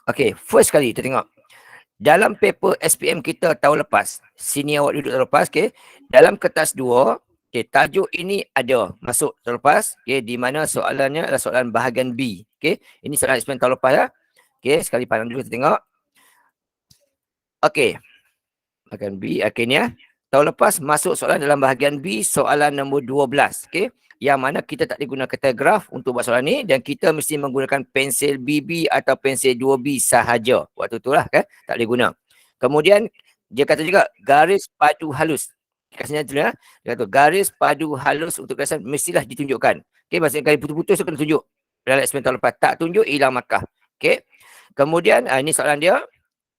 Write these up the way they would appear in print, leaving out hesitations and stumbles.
Okey, first kali kita tengok. Dalam paper SPM kita tahun lepas, sini awak duduk tahun lepas, okey. Dalam kertas 2, okey, tajuk ini ada masuk tahun lepas, okey, di mana soalannya adalah soalan bahagian B, okey. Ini soalan SPM tahun lepas ya. Okey, sekali pandang dulu kita tengok. Okey, bahagian B akhirnya. Tahun lepas masuk soalan dalam bahagian B, soalan nombor 12, okey. Yang mana kita tak boleh guna graf untuk buat soalan ni dan kita mesti menggunakan pensel BB atau pensel 2B sahaja. Waktu tu lah kan, tak boleh guna. Kemudian dia kata juga garis padu halus. Kat sini tu ya. Dia kata garis padu halus untuk garisan mestilah ditunjukkan. Okey, maksudnya kali putus-putus tu kena tunjuk. Dalam eksperimen tahun lepas tak tunjuk hilang markah. Okey. Kemudian ini soalan dia.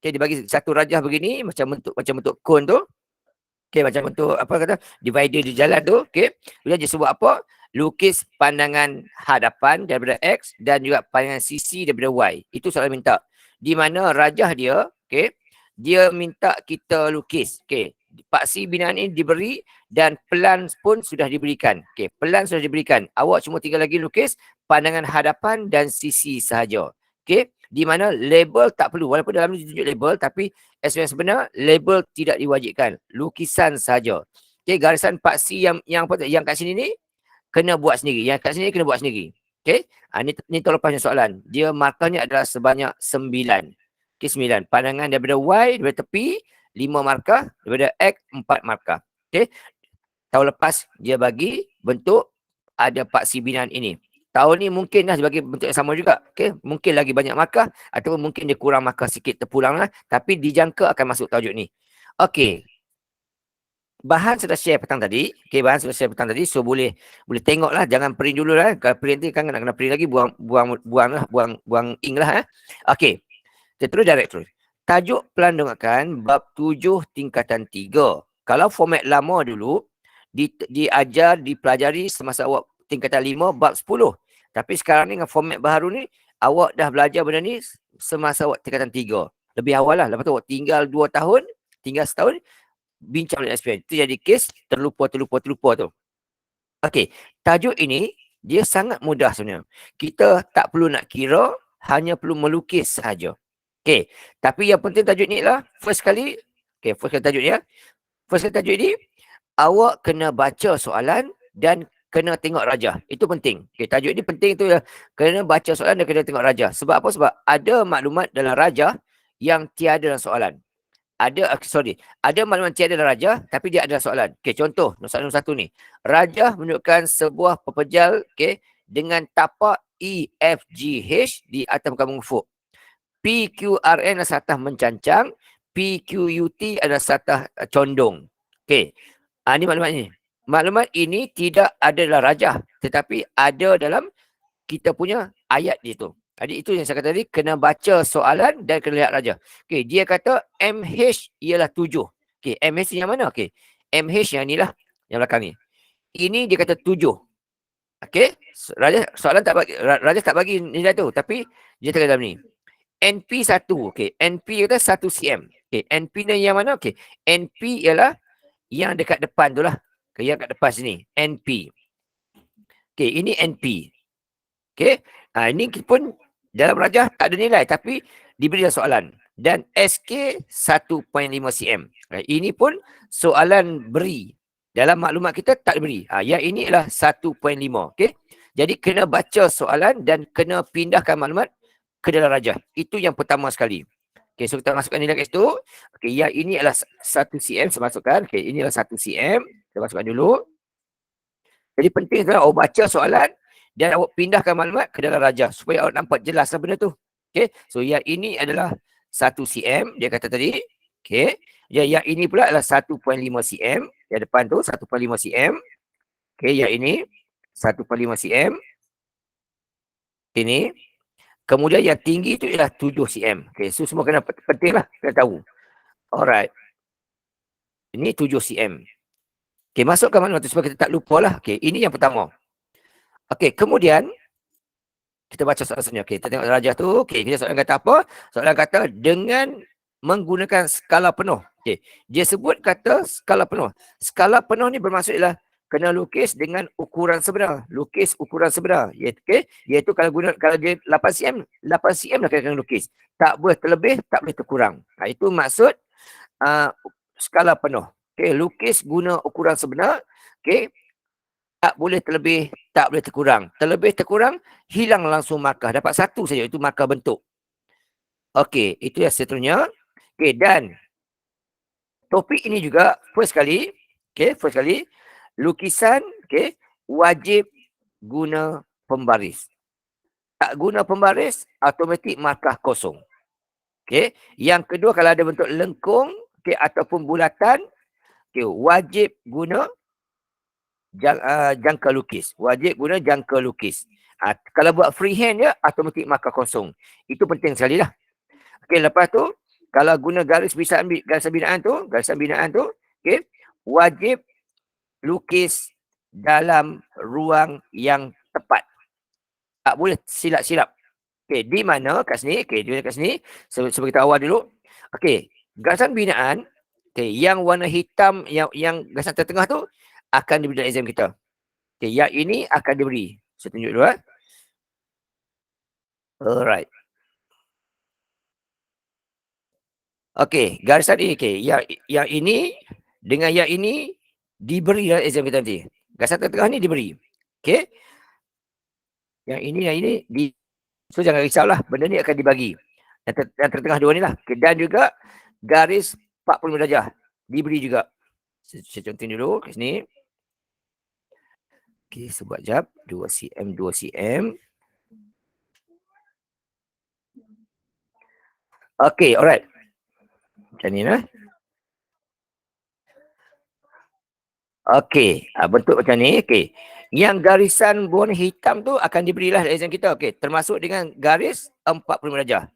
Okey, dia bagi satu rajah begini macam bentuk kon tu. Okey, macam bentuk apa kata divider di jalan tu. Okey. Kemudian dia sebut apa? Lukis pandangan hadapan daripada X dan juga pandangan sisi daripada Y. Itu soalan minta. Di mana rajah dia, okey, dia minta kita lukis. Okey. Paksi binaan ini diberi dan pelan pun sudah diberikan. Okey, pelan sudah diberikan. Awak cuma tinggal lagi lukis pandangan hadapan dan sisi sahaja. Okey, di mana label tak perlu. Walaupun dalam ni ditunjuk label, tapi SPM sebenar label tidak diwajibkan. Lukisan sahaja. Okey, garisan paksi yang kat sini ni kena buat sendiri. Yang kat sini kena buat sendiri. Okey, ni terlepasnya soalan. Dia markahnya adalah sebanyak 9. Okey, 9. Pandangan daripada Y, daripada tepi, 5 markah. Daripada X, 4 markah. Okey, tahun lepas dia bagi bentuk ada paksi binaan ini. Tahun ni mungkin dah sebagai bentuk yang sama juga. Okay? Mungkin lagi banyak markah ataupun mungkin dia kurang markah sikit, terpulang lah. Tapi dijangka akan masuk tajuk ni. Okey. Bahan sudah share petang tadi. Okey, bahan sudah share petang tadi. So boleh tengok lah. Jangan print dulu lah. Kalau print nanti kan nak kena print lagi. Buang ink lah. Okey. Kita terus direct terus. Tajuk pelandungan bab 7 tingkatan 3. Kalau format lama dulu, diajar, dipelajari semasa awak tingkatan 5 bab 10. Tapi sekarang ni dengan format baru ni, awak dah belajar benda ni semasa awak tingkatan 3. Lebih awal lah. Lepas tu awak tinggal 2 tahun, tinggal setahun, bincang dengan SPM. Itu jadi kes terlupa tu. Okey, tajuk ini dia sangat mudah sebenarnya. Kita tak perlu nak kira, hanya perlu melukis sahaja. Okey, tapi yang penting tajuk ni lah, first kali tajuk ni, awak kena baca soalan dan kena tengok rajah. Itu penting. Okey, tajuk ni penting tu ya. Kena baca soalan dan kena tengok rajah. Sebab apa? Sebab ada maklumat dalam rajah yang tiada dalam soalan. Ada maklumat tiada dalam rajah tapi dia ada dalam soalan. Okey, contoh soalan nombor 1 ni. Rajah menunjukkan sebuah pepejal, okey, dengan tapak EFGH di atas muka ufuk. PQRN adalah satah mencancang, PQUT adalah satah condong. Okey. Ini maklumat ni. Maklumat ini tidak ada dalam rajah tetapi ada dalam kita punya ayat dia tu. Jadi itu yang saya kata tadi, kena baca soalan dan kena lihat rajah. Okey, dia kata MH ialah 7. Okey, MH yang mana? Okey. MH yang inilah, yang belakang ni. Ini dia kata 7. Okey, rajah tak bagi nilai tu tapi dia kata dalam ni. NP 1. Okey, NP kata 1 cm. Okey, NP ni yang mana? Okey, NP ialah yang dekat depan tu lah. Yang kat depan sini. NP. Okey, ini NP. Okey. Ini pun dalam rajah tak ada nilai tapi diberi soalan. Dan SK 1.5 cm. Ini pun soalan beri. Dalam maklumat kita tak diberi. Yang ini adalah 1.5. Okey. Jadi kena baca soalan dan kena pindahkan maklumat ke dalam rajah. Itu yang pertama sekali. Okey, so kita masukkan nilai kat situ. Okey, yang ini adalah 1 cm saya masukkan. Okey, ini adalah 1 cm. Kita masukkan dulu. Jadi penting adalah awak baca soalan dan awak pindahkan maklumat ke dalam rajah supaya awak nampak jelas benda tu. Okey, so yang ini adalah 1 cm dia kata tadi. Okey, yang ini pula adalah 1.5 cm. Yang depan tu 1.5 cm. Okey, yang ini 1.5 cm. Ini. Kemudian yang tinggi tu ialah 7 cm. Okay, so semua kena penting lah. Kena tahu. Alright. Ini 7 cm. Okay, masukkan maklumat tu supaya kita tak lupa lah. Okay, ini yang pertama. Okay, kemudian kita baca soalan sebenarnya. Okay, kita tengok rajah tu. Okay, kita soalan kata apa? Soalan kata dengan menggunakan skala penuh. Okay, dia sebut kata skala penuh. Skala penuh ni bermaksud ialah kena lukis dengan ukuran sebenar. Lukis ukuran sebenar. Iaitu kalau dia 8 cm, 8 cm lah kena lukis. Tak boleh terlebih, tak boleh terkurang. Itu maksud skala penuh. Lukis guna ukuran sebenar. Tak boleh terlebih, tak boleh terkurang. Terlebih terkurang, hilang langsung markah. Dapat satu saja, itu markah bentuk. Itu yang seterusnya. Dan topik ini juga first kali, lukisan wajib guna pembaris. Tak guna pembaris, automatik markah kosong. Yang kedua, kalau ada bentuk lengkung ataupun bulatan, wajib guna jangka lukis. Wajib guna jangka lukis. Kalau buat freehand je, automatik markah kosong. Itu penting sekali lah. Lepas tu, kalau guna garisan binaan tu, wajib lukis dalam ruang yang tepat. Tak boleh silap-silap. Di mana kat sini, sebelum kita awal dulu. Garisan binaan, yang warna hitam, yang garisan tengah tu, akan diberi dalam exam kita. Yang ini akan diberi. Saya tunjuk dulu. Alright. Garisan ini. Yang ini dengan yang ini diberi dalam exam kita nanti. Garisan tengah ni diberi. Yang ini so jangan risaulah, benda ni akan dibagi. Yang tengah dua ni lah. Dan juga garis 45 darjah diberi juga. Saya contoh dulu kat sini. Sebab jap 2 cm 2 cm. Alright. Macam ni lah. Bentuk macam ni. Yang garisan warna hitam tu akan diberilah dalam exam kita. Termasuk dengan garis 45 darjah.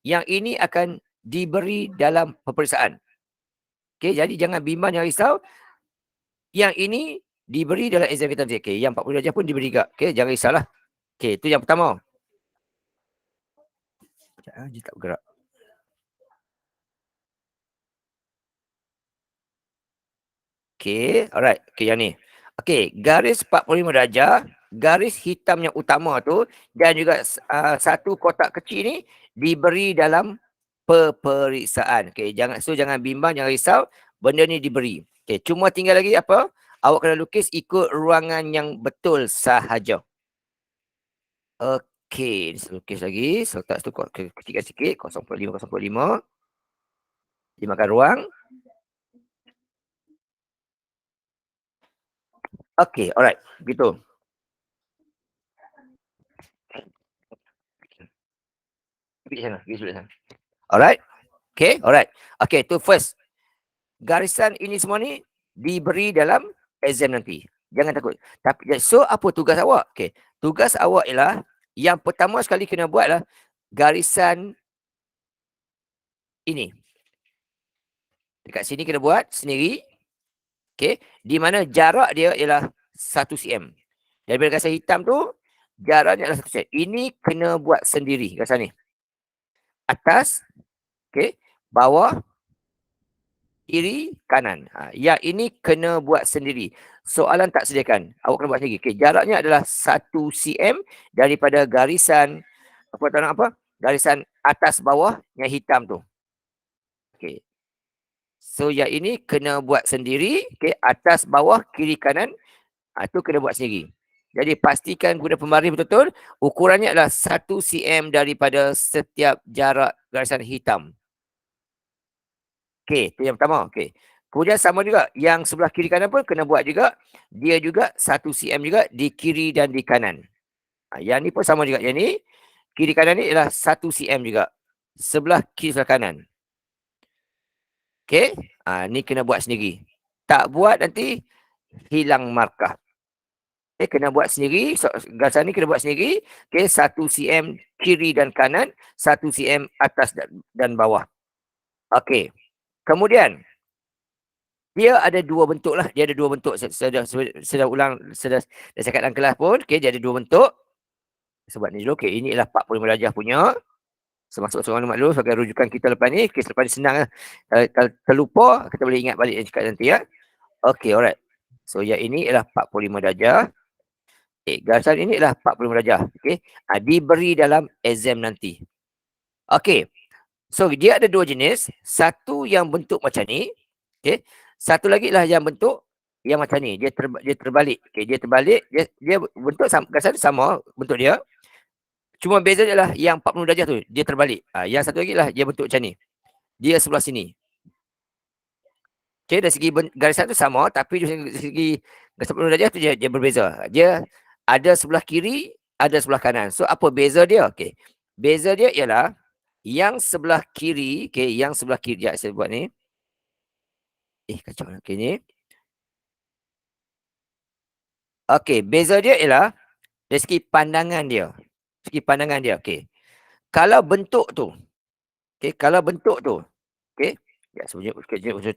Yang ini akan diberi dalam peperiksaan. Jadi jangan bimbang, jangan risau. Yang ini diberi dalam exam kita nanti. Yang 40 darjah pun diberi juga. Jangan risaulah. Itu yang pertama. Dia tak bergerak. Alright. Yang ni. Garis 45 darjah, garis hitam yang utama tu dan juga satu kotak kecil ni diberi dalam peperiksaan. Jangan bimbang, jangan risau. Benda ni diberi. Cuma tinggal lagi apa? Awak kena lukis ikut ruangan yang betul sahaja. Lukis lagi. Letak tu kecilkan sikit. 0.5. Dimakan ruang. Alright. Begitu. Pergi sana. Alright. Alright. Tu first. Garisan ini semua ni diberi dalam exam nanti. Jangan takut. So, apa tugas awak? Tugas awak ialah yang pertama sekali kena buatlah garisan ini. Dekat sini kena buat sendiri. Di mana jarak dia ialah 1 cm. Daripada garisan hitam tu, jaraknya adalah 1 cm. Ini kena buat sendiri garisan ni. Atas, bawah, kiri, kanan. Yang ini kena buat sendiri. Soalan tak sediakan. Awak kena buat sendiri. Jaraknya adalah 1 cm daripada garisan garisan atas bawah yang hitam tu. So yang ini kena buat sendiri. Atas bawah kiri kanan. Itu kena buat sendiri. Jadi pastikan guna pembaris betul-betul. Ukurannya adalah 1 cm daripada setiap jarak garisan hitam. Itu yang pertama. Kemudian sama juga. Yang sebelah kiri kanan pun kena buat juga. Dia juga 1 cm juga di kiri dan di kanan. Yang ni pun sama juga. Yang ni, kiri kanan ni adalah 1 cm juga. Sebelah kiri sebelah kanan. Ni kena buat sendiri. Tak buat nanti hilang markah. Kena buat sendiri. Garisan ni kena buat sendiri. 1 cm kiri dan kanan. 1 cm atas dan bawah. Kemudian, dia ada dua bentuk lah. Dia ada dua bentuk. Saya dah cakap dalam kelas pun. Dia ada dua bentuk. Sebab ni dulu. Ini ialah 45 darjah punya. Semasuk soalan makhluk sebagai rujukan kita lepas ni. Selepas ni senang lah. Kalau terlupa, kita boleh ingat balik yang cakap nanti ya. Alright. So yang ini ialah 45 darjah. Garisan ini ialah 45 darjah. Diberi dalam exam nanti. So dia ada dua jenis. Satu yang bentuk macam ni. Satu lagi lah yang bentuk yang macam ni. Dia terbalik. Dia terbalik. Dia bentuk garisan sama bentuk dia. Cuma beza dia lah yang 40 darjah tu dia terbalik. Yang satu lagi lah dia bentuk macam ni. Dia sebelah sini. Dari segi garisan tu sama, tapi dari segi garisan 40 darjah tu dia berbeza. Dia ada sebelah kiri, ada sebelah kanan. So apa beza dia? Beza dia ialah yang sebelah kiri, yang sebelah kiri, saya buat ni. Kacau lah. Ni. Beza dia ialah dari segi pandangan dia. Segi pandangan dia, Kalau bentuk tu, kalau bentuk tu,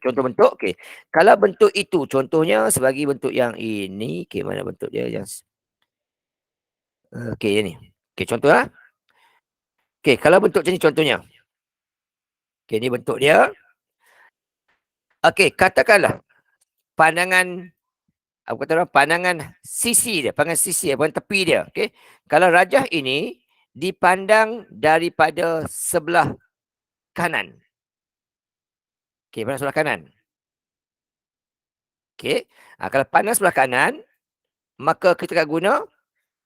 contoh bentuk, Kalau bentuk itu, contohnya sebagai bentuk yang ini, mana bentuk dia yang ini. Contoh lah. Kalau bentuk macam ni contohnya. Ni bentuk dia. Katakanlah pandangan pandangan sisi dia, pandangan sisi dia, pandangan tepi dia. Kalau rajah ini dipandang daripada sebelah kanan. Pandang sebelah kanan. Kalau pandang sebelah kanan, maka kita akan guna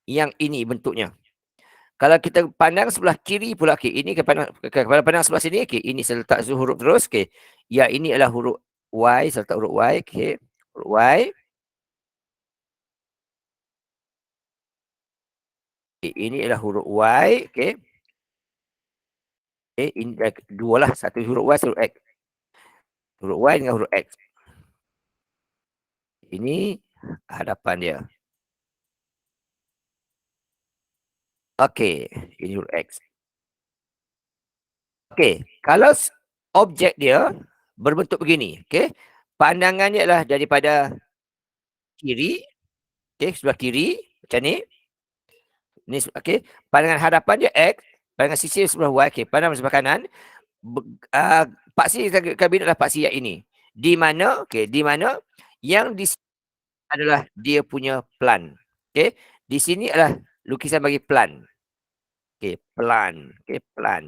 yang ini bentuknya. Kalau kita pandang sebelah kiri pula, ini kalau pandang sebelah sini, ini saya letak huruf terus, yang ini adalah huruf Y, saya letak huruf Y, huruf Y. Ini adalah huruf Y, ini dua lah, satu huruf Y, satu huruf X. Huruf Y dengan huruf X. Ini hadapan dia. Ini huruf X. Kalau objek dia berbentuk begini, pandangannya adalah daripada kiri, sebelah kiri, macam ni. Ni, pandangan hadapan dia X, pandangan sisi sebelah Y, pandangan sebelah kanan. Paksi kabinet adalah paksi yang ini. Di mana, yang di adalah dia punya plan. Di sini adalah lukisan bagi plan. Plan. Plan.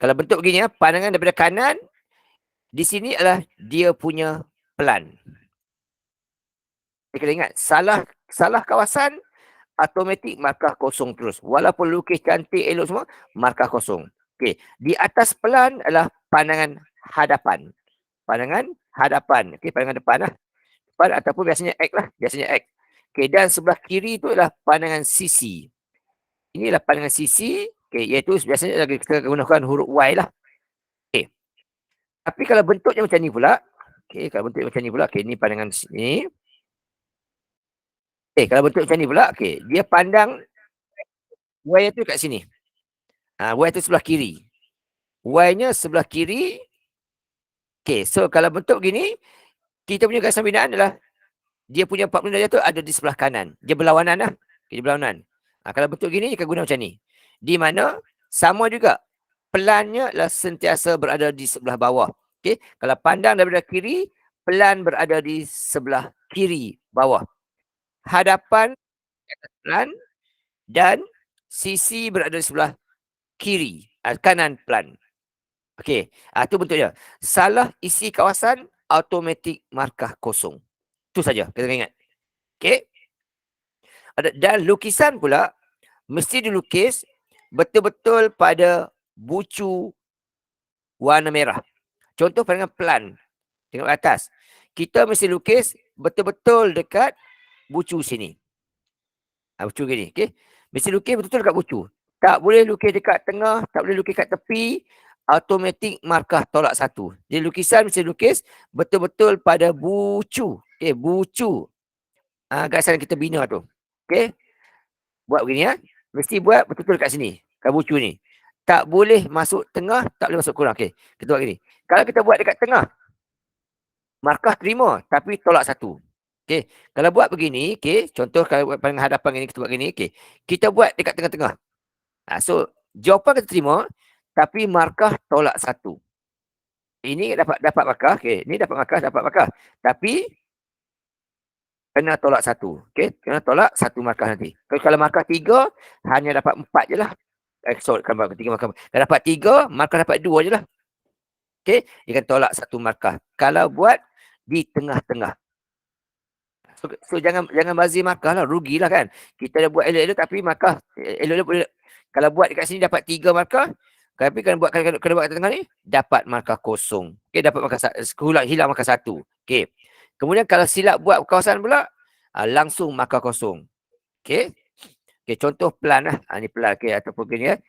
Kalau bentuk begini, pandangan daripada kanan, di sini adalah dia punya plan. Kita ingat, salah kawasan, automatik markah kosong terus. Walaupun lukis cantik, elok semua, markah kosong. Di atas plan adalah pandangan hadapan. Pandangan hadapan. Pandangan depan lah. Depan ataupun biasanya X lah. Biasanya X. Dan sebelah kiri itu adalah pandangan sisi. Inilah pandangan sisi. Iaitu biasanya kita gunakan huruf Y lah. Tapi kalau bentuknya macam ni pula. Kalau bentuknya macam ni pula. Ini pandangan sini. Kalau bentuk macam ni pula. Dia pandang Y itu kat sini. Y itu sebelah kiri. Y-nya sebelah kiri. So kalau bentuk gini, kita punya garisan binaan adalah dia punya 40 darjah tu ada di sebelah kanan. Dia berlawanan lah. Dia berlawanan. Kalau bentuk gini, kita guna macam ni. Di mana sama juga. Pelannya adalah sentiasa berada di sebelah bawah. Kalau pandang daripada kiri, pelan berada di sebelah kiri bawah. Hadapan pelan dan sisi berada di sebelah kiri, kanan pelan. Itu bentuknya. Salah isi kawasan, automatik markah kosong. Itu saja kita ingat. Dan lukisan pula mesti dilukis betul-betul pada bucu warna merah. Contoh pandangan pelan. Tengok atas. Kita mesti lukis betul-betul dekat bucu sini. Bucu gini. Mesti lukis betul-betul dekat bucu. Tak boleh lukis dekat tengah, tak boleh lukis kat tepi, automatik markah tolak satu. Jadi lukisan mesti lukis betul-betul pada bucu. Bucu. Garisan kita bina tu. Buat begini ya. Mesti buat betul-betul kat sini. Kat bucu ni. Tak boleh masuk tengah, tak boleh masuk kurang. Kita buat gini. Kalau kita buat dekat tengah, markah terima tapi tolak satu. Kalau buat begini, contoh kalau buat pandangan hadapan ini kita buat begini, kita buat dekat tengah-tengah. So jawapan kita terima tapi markah tolak satu. Ini dapat markah. Okey, ini dapat markah. Tapi kena tolak satu. Okey, kena tolak satu markah nanti. Kalau markah 3, hanya dapat 4 je lah. Sorry, kan markah 3 markah. Kalau dapat 3, markah dapat 2 je lah. Okey, dia akan tolak satu markah. Kalau buat di tengah-tengah. So jangan bazir markah lah, rugilah kan. Kita dah buat elok-elok tapi markah elok-elok boleh. Kalau buat dekat sini dapat 3 markah, tapi kena buat kat tengah ni dapat markah kosong. Okey, dapat markah hilang markah 1. Okey. Kemudian kalau silap buat kawasan pula, langsung markah kosong. Okey. Okey, contoh plan lah. Ni plan okey ataupun gini ya.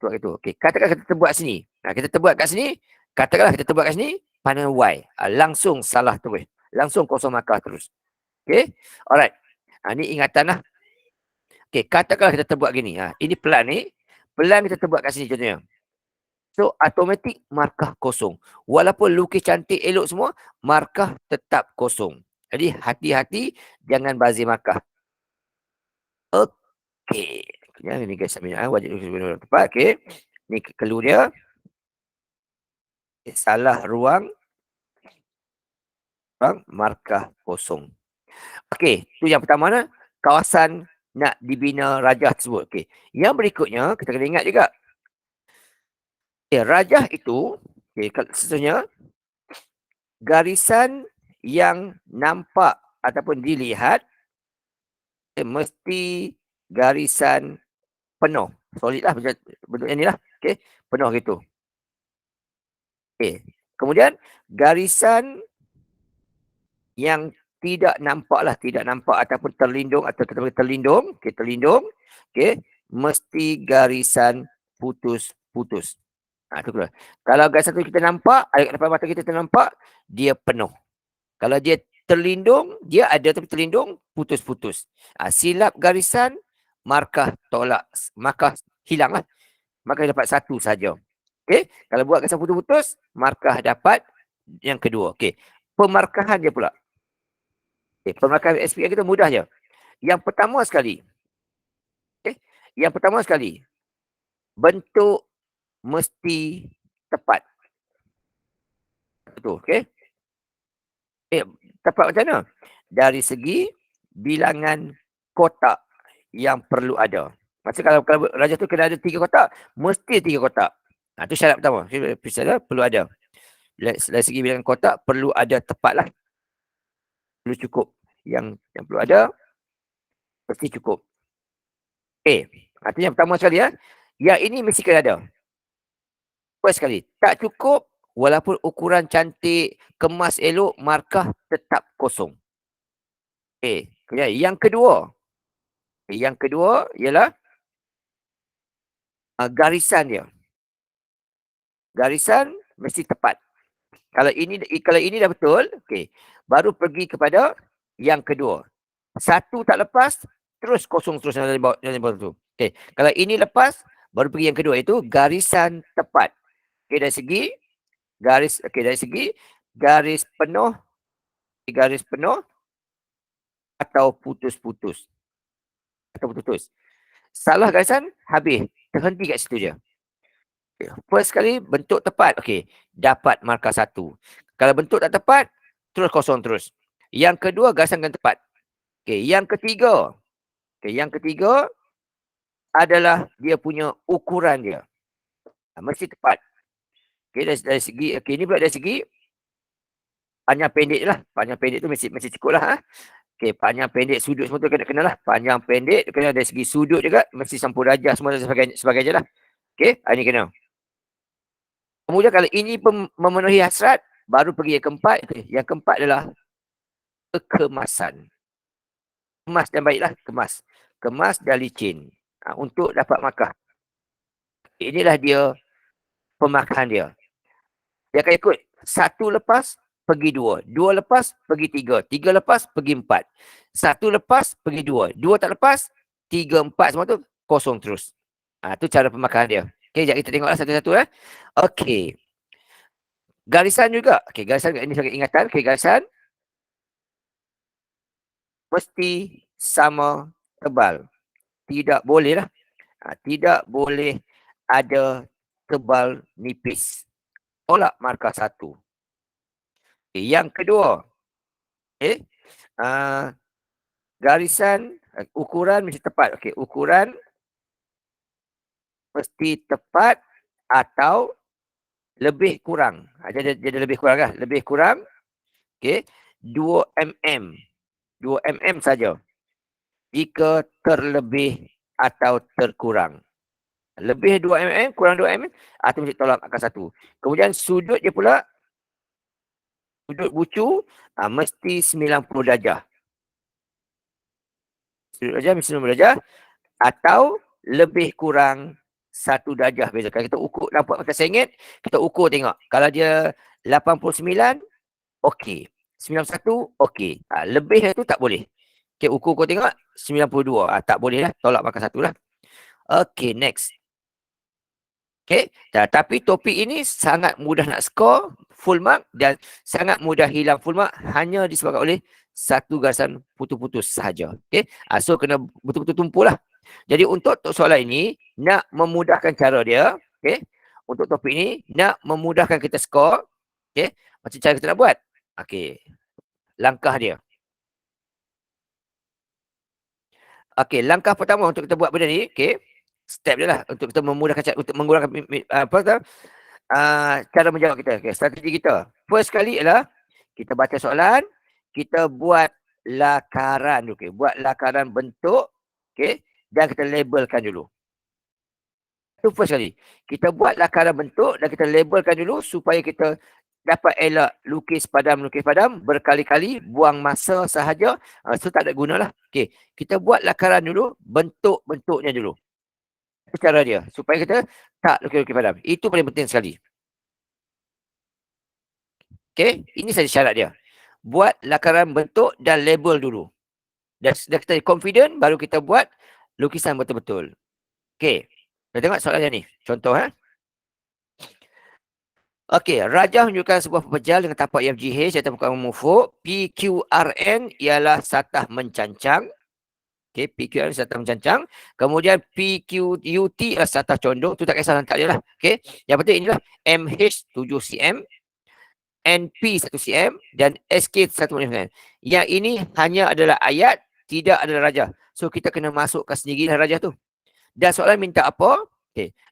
Buat gitu. Okey, katakan kita terbuat sini. Kita terbuat kat sini, katakanlah kita terbuat kat sini, panel Y. Langsung salah terus. Langsung kosong markah terus. Okey. Alright. Ni ingatan lah. Okey, katakanlah kita terbuat gini. Ini plan ni. Plan kita terbuat kat sini contohnya. So, automatik markah kosong. Walaupun lukis cantik elok semua, markah tetap kosong. Jadi, hati-hati jangan bazir markah. Okey. Yang ni guys, wajib tepat. Okey. Ni clue dia. Salah ruang markah kosong. Okey, tu yang pertama lah. Kawasan nak dibina rajah tersebut. Okey. Yang berikutnya, kita kena ingat juga. Rajah itu, seterusnya, garisan yang nampak ataupun dilihat mesti garisan penuh. Solid lah bentuknya ni lah. Okey, penuh gitu. Okey. Kemudian, garisan yang tidak nampak ataupun terlindung atau terlindung, terlindung, mesti garisan putus-putus. Itu keluar. Kalau garisan tu kita nampak, ada kat depan mata kita ternampak, dia penuh. Kalau dia terlindung, dia ada tapi terlindung, putus-putus. Silap garisan, markah tolak, markah hilang lah. Markah dapat satu saja. Okey, kalau buat garisan putus-putus, markah dapat yang kedua. Okey, pemarkahan dia pula. Pemarkahan SPM kita mudah je. Yang pertama sekali, bentuk mesti tepat. Betul, okey? Tepat macam mana? Dari segi bilangan kotak yang perlu ada. Maksudnya kalau rajah tu kena ada 3 kotak, mesti 3 kotak. Itu syarat pertama. Syarat perlu ada. Dari segi bilangan kotak, perlu ada tepat lah. Perlu cukup. Yang perlu ada, mesti cukup. Itu yang pertama sekali ya. Yang ini mesti kena ada. First sekali, tak cukup walaupun ukuran cantik, kemas elok, markah tetap kosong. Yang kedua. Yang kedua ialah garisan dia. Garisan mesti tepat. Kalau ini dah betul, baru pergi kepada yang kedua. Satu tak lepas, terus kosong terus dari bawah tu. Kalau ini lepas, baru pergi yang kedua, itu garisan tepat. Dari segi garis penuh atau putus-putus. Salah garisan, habis. Terhenti kat situ je. First kali bentuk tepat, dapat markah 1. Kalau bentuk tak tepat, terus kosong terus. Yang kedua, garisan kena tepat. Yang ketiga adalah dia punya ukuran dia. Mesti tepat. Dari segi, ini pula dari segi panjang pendek lah. Panjang pendek tu mesti cukup lah. Panjang pendek sudut semua tu kena lah. Panjang pendek kena dari segi sudut juga, mesti sampul rajah semua dan sebagainya lah. Ini kena. Kemudian kalau ini memenuhi hasrat, baru pergi yang keempat. Yang keempat adalah kekemasan. Kemas dan baiklah, kemas dan licin. Untuk dapat markah. Inilah dia pemarkahan dia. Dia akan ikut 1 lepas, pergi 2. 2 lepas, pergi 3. 3 lepas, pergi 4. 1 lepas, pergi 2. 2 tak lepas, 3, 4 semua tu kosong terus. Tu cara pemarkahan dia. Sekejap kita tengoklah satu-satu. Garisan juga. Garisan ini sebagai ingatan. Garisan mesti sama tebal. Tidak boleh lah. Tidak boleh ada tebal nipis. tolak markah 1. Yang kedua, garisan ukuran mesti tepat. Ukuran mesti tepat atau lebih kurang. Jadi lebih kurang lah. Lebih kurang 2 mm. 2 mm saja. Jika terlebih atau terkurang. Lebih 2 mm, kurang 2 mm, atau mesti tolak angka 1. Kemudian sudut dia pula, sudut bucu mesti 90 darjah. Sudut darjah mesti 90 darjah atau lebih kurang 1 darjah beza. Kalau kita ukur, dapat pakai sengit, kita ukur tengok. Kalau dia 89, okey. 91, okey. Lebih itu tak boleh. Ukur tengok, 92. Tak boleh lah, tolak markah 1 lah. Okey, next. Tapi topik ini sangat mudah nak skor full mark dan sangat mudah hilang full mark hanya disebabkan oleh satu garisan putus-putus sahaja. So kena betul-betul tumpu lah. Jadi untuk soalan ini, nak memudahkan cara dia, untuk topik ini, nak memudahkan kita skor, macam cara kita nak buat. Langkah dia. Langkah pertama untuk kita buat benda ni, step dia lah untuk kita memudahkan cara, untuk menggunakan cara menjawab kita. Strategi kita. First kali ialah kita baca soalan, kita buat lakaran dulu. Buat lakaran bentuk, dan kita labelkan dulu. Itu first kali. Kita buat lakaran bentuk dan kita labelkan dulu supaya kita dapat elak lukis padam berkali-kali, buang masa sahaja. So tak ada guna lah. Kita buat lakaran dulu, bentuk-bentuknya dulu. Itu cara dia. Supaya kita tak lukis-lukis padam. Itu paling penting sekali. Ini saja syarat dia. Buat lakaran bentuk dan label dulu. Dah kita confident, baru kita buat lukisan betul-betul. Kita tengok soalan ni. Contoh. Rajah menunjukkan sebuah pepejal dengan tapak EFGH serta muka memufuk. PQRN ialah satah mencancang. PQRN satah mencancang. Kemudian PQUT adalah satah condong. Tu tak kisah letak dia lah. Yang penting inilah MH 7 cm. NP 1 cm dan SK 1 cm. Yang ini hanya adalah ayat, tidak adalah rajah. So kita kena masukkan sendiri rajah tu. Dan soalan minta apa?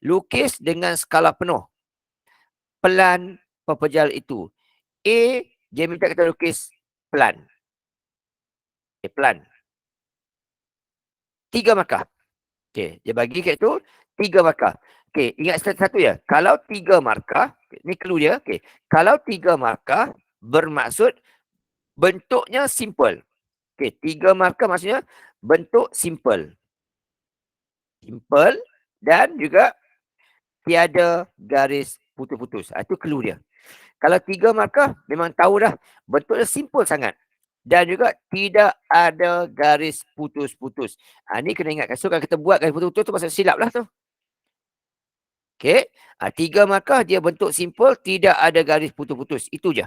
Lukis dengan skala penuh. Pelan pepejal itu. Dia minta kita lukis pelan. Pelan. 3 markah. Dia bagi kat tu 3 markah. Ingat satu ya. Kalau 3 markah, ni clue dia. Kalau 3 markah bermaksud bentuknya simple. 3 markah maksudnya bentuk simple. Simple dan juga tiada garis putus-putus. Itu clue dia. Kalau 3 markah, memang tahu dah bentuknya simple sangat. Dan juga tidak ada garis putus-putus. Ni kena ingatkan. So kalau kita buat garis putus-putus tu pasal silap lah tu. 3 markah dia bentuk simple, tidak ada garis putus-putus. Itu je.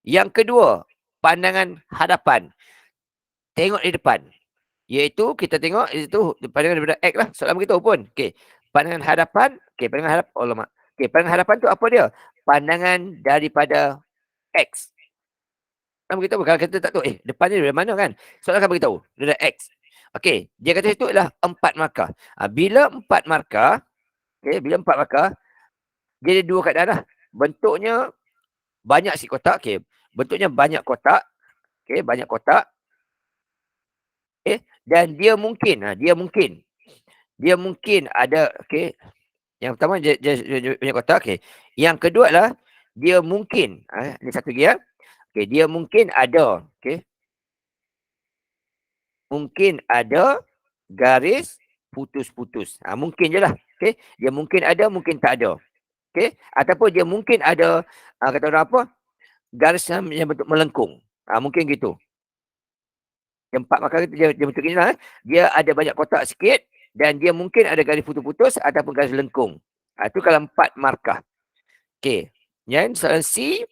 Yang kedua, pandangan hadapan. Tengok di depan. Iaitu kita tengok itu pandangan daripada X lah. Soalan beritahu pun. Pandangan hadapan. Pandangan hadapan. Oh lama. Pandangan hadapan tu apa dia? Pandangan daripada X. Kan beritahu kalau kita tak tahu depan ni dari mana kan. Soalan akan beritahu dari X. Dia kata itu adalah 4 markah. Bila 4 markah, bila 4 markah, dia ada 2 keadaan lah. Bentuknya banyak si kotak. Bentuknya banyak kotak. Banyak kotak. Dan dia mungkin ada. Yang pertama dia banyak kotak. Yang kedua adalah dia mungkin ni satu lagi ya. Dia mungkin ada. Mungkin ada garis putus-putus. Mungkin je lah. Dia mungkin ada, mungkin tak ada. Ataupun dia mungkin ada, kata orang apa, garis yang bentuk melengkung. Mungkin gitu. Yang 4 markah dia bentuk ni lah. Dia ada banyak kotak sikit dan dia mungkin ada garis putus-putus ataupun garis lengkung. Itu kalau 4 markah. Yang soalan C,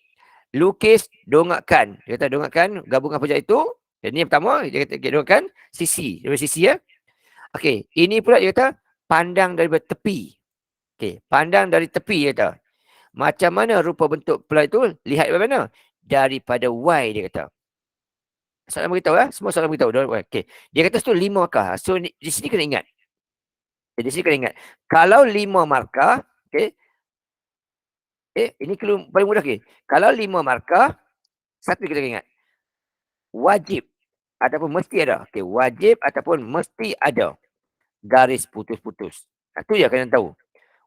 lukis dongakkan. Dia kata dongakkan gabungan pejal itu. Dan ni yang pertama, dia kata dongakkan sisi. Dari sisi ya. Ini pula dia kata pandang daripada tepi. Pandang dari tepi dia kata. macam mana rupa bentuk pelan itu? Lihat dari mana? Daripada Y, dia kata. Soalan beritahu lah. Semua soalan beritahu. Okay. Dia kata tu 5 markah. So, di sini kena ingat. Di sini kena ingat. Kalau 5 markah, okay. Ini clue paling mudah. Okay. Kalau 5 markah, satu kita kena ingat. Wajib ataupun mesti ada. Okay. Wajib ataupun mesti ada garis putus-putus. Itu je kena tahu.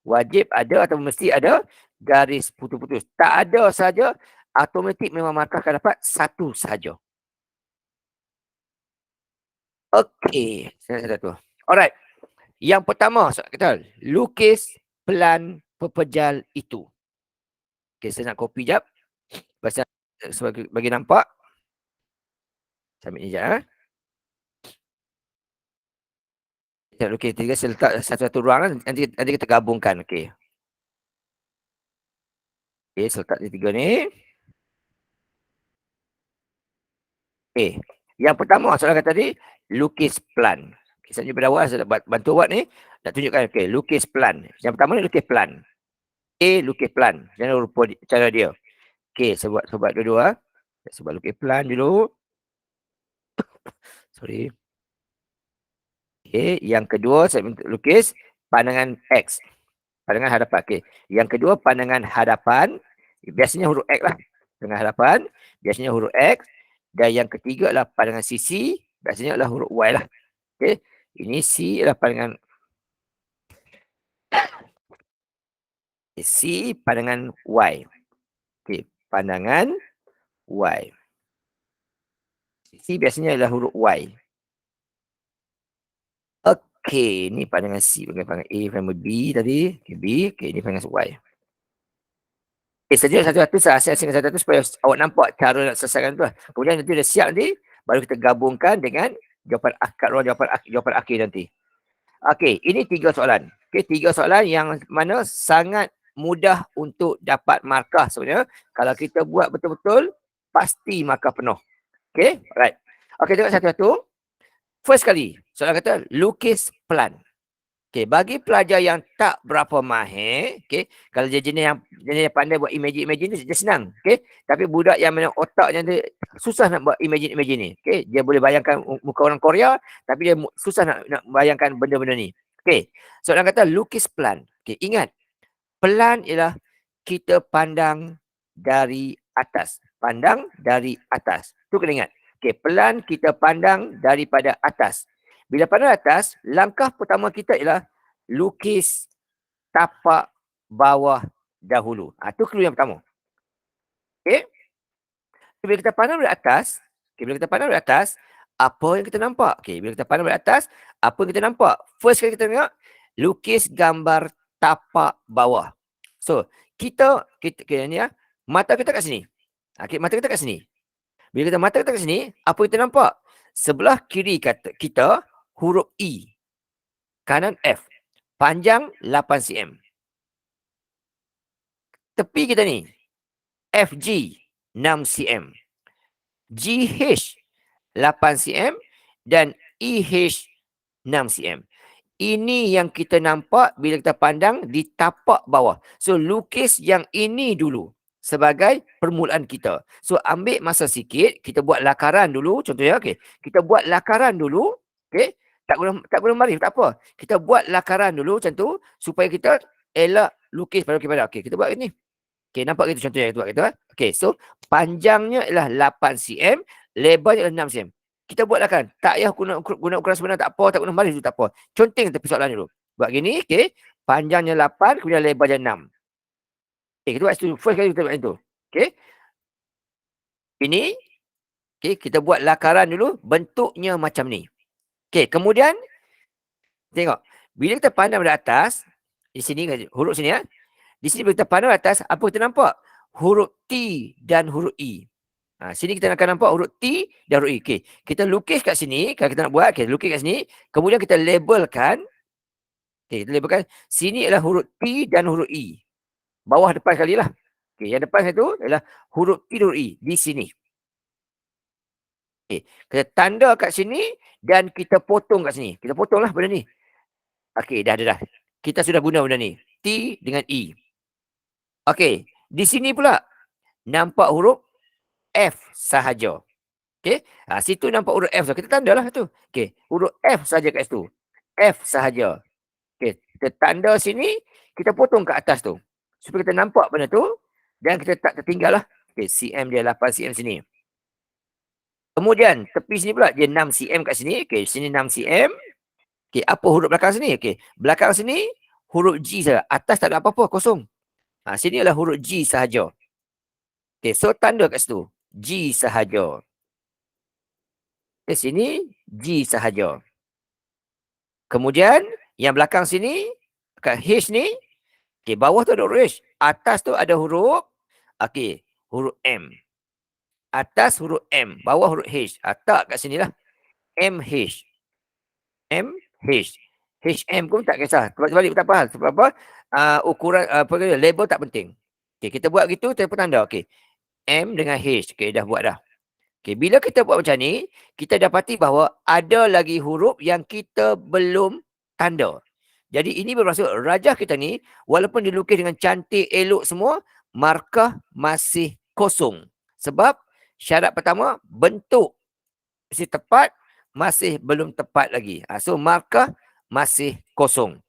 Wajib ada atau mesti ada garis putus-putus. Tak ada saja, automatik memang markah akan dapat satu saja. Okey, saya tu. Alright. Yang pertama, soalan kata, lukis pelan pepejal itu. Okey, saya nak copy jap. Pasal bagi nampak. Saya ambil ni jap. Okey, tiga saya letak satu-satu ruang. Nanti kita gabungkan. Okey. Okey, saya letak ni tiga ni. Okey. Yang pertama, soalan kata tadi, lukis pelan. Kisahnya berawal, saya bantu buat ni. Nak tunjukkan, okey, lukis pelan. Yang pertama ni lukis pelan. Lukis pelan. Jangan rupa cara dia. Okey, saya buat dua-dua. Saya buat lukis pelan dulu. Sorry. Okey, yang kedua saya lukis pandangan X. Pandangan hadapan. Okey. Yang kedua pandangan hadapan. Biasanya huruf X lah. Pandangan hadapan. Biasanya huruf X. Dan yang ketiga adalah pandangan sisi. Biasanya adalah huruf Y lah. Okey. Ini C adalah pandangan C, pandangan Y. Okey, pandangan Y. C biasanya adalah huruf Y. Okey, ni pandangan C. Pandangan A, pandangan B tadi. Okay, B. Okey, ni pandangan Y. Okay, sejuk satu-satu. Saya asing satu-satu supaya awak nampak cara nak selesaikan tu lah. Kemudian nanti dah siap nanti, baru kita gabungkan dengan jawapan akad, jawapan akhir nanti. Okey, ini 3 soalan. Okey, 3 soalan yang mana sangat mudah untuk dapat markah sebenarnya. Kalau kita buat betul-betul, pasti markah penuh. Okey, alright. Okey, tengok satu-satu. First kali, soalan kata lukis pelan. Okey, bagi pelajar yang tak berapa mahir, okey, kalau dia jenis yang pandai buat imagine tu dia senang, okey. Tapi budak yang mana otaknya dia susah nak buat imagine ni. Okey, dia boleh bayangkan muka orang Korea tapi dia susah nak bayangkan benda-benda ni. Okey. Soalan kata lukis pelan. Okey, ingat. Pelan ialah kita pandang dari atas. Pandang dari atas. Tu kena ingat. Okey, pelan kita pandang daripada atas. Bila pandang atas, langkah pertama kita ialah lukis tapak bawah dahulu. Itu clue yang pertama. Okey. Bila kita pandang dari atas, apa yang kita nampak? Okey, bila kita pandang dari atas, apa yang kita nampak? First kali kita tengok, lukis gambar tapak bawah. So, kita ni ya, mata kita kat sini. Okey, mata kita kat sini. Bila mata kita kat sini, apa kita nampak? Sebelah kiri kita huruf E. Kanan F. Panjang 8 cm. Tepi kita ni, FG 6 cm. GH 8 cm dan EH 6 cm. Ini yang kita nampak bila kita pandang di tapak bawah. So, lukis yang ini dulu sebagai permulaan kita. So, ambil masa sikit, kita buat lakaran dulu. Contohnya, okey. Kita buat lakaran dulu. Okey. Tak guna marif, tak apa. Kita buat lakaran dulu macam tu supaya kita elak lukis pada kepada. Okey, kita buat ni. Okey, nampak gitu contohnya kita buat gitu. Okey, so panjangnya ialah 8 cm, lebarnya adalah 6 cm. Kita buat lakaran. Tak payah guna ukuran sebenar, tak apa, tak guna marif tak apa. Conteng tepi soalan dulu. Buat gini, okey. Panjangnya 8, kemudian lebarnya 6. Okey, kita buat itu. First kali kita buat itu. Okey. Ini, okey, kita buat lakaran dulu, bentuknya macam ni. Okey, kemudian tengok. Bila kita pandang dari atas, di sini huruf sini ya. Di sini bila kita pandang dari atas, apa kita nampak? Huruf T dan huruf E. Sini kita akan nampak huruf T dan huruf E. Okey, kita lukis kat sini, kalau kita nak buat, kita lukis kat sini, kemudian kita labelkan. Okey, kita labelkan sini adalah huruf T dan huruf E. Bawah depan sekali lah. Okey, yang depan itu adalah huruf T dan huruf E di sini. Okay. Kita tanda kat sini dan kita potong kat sini. Kita potonglah benda ni. Okey, dah. Kita sudah guna benda ni. T dengan E. Okey, di sini pula nampak huruf F sahaja. Okey, situ nampak huruf F, kita tandalah tu. Okey, huruf F saja kat situ. F sahaja. Okey, kita tanda sini, kita potong kat atas tu. Supaya kita nampak benda tu dan kita tak tertinggal lah. Okey, cm dia 8 cm sini. Kemudian tepi sini pula dia 6 cm kat sini. Okey, sini 6 cm. Okey, apa huruf belakang sini? Okey, belakang sini huruf G saja. Atas tak ada apa-apa, kosong. Sini adalah huruf G sahaja. Okey, so tanda kat situ. G sahaja. Okey, sini G sahaja. Kemudian yang belakang sini kat H ni, okey, bawah tu ada huruf H, atas tu ada huruf huruf M. Atas huruf M, bawah huruf H. Tak kat sini lah. MH. MH. HM pun tak kisah. Balik tak apa hal. Sebab apa? Ukuran label tak penting. Okey, kita buat gitu, kita pun tanda. Okey. M dengan H. Okey, dah buat dah. Okey, bila kita buat macam ni, kita dapati bahawa ada lagi huruf yang kita belum tanda. Jadi ini bermaksud rajah kita ni, walaupun dilukis dengan cantik, elok semua, markah masih kosong. Sebab syarat pertama, bentuk mesti tepat, masih belum tepat lagi. So markah masih kosong.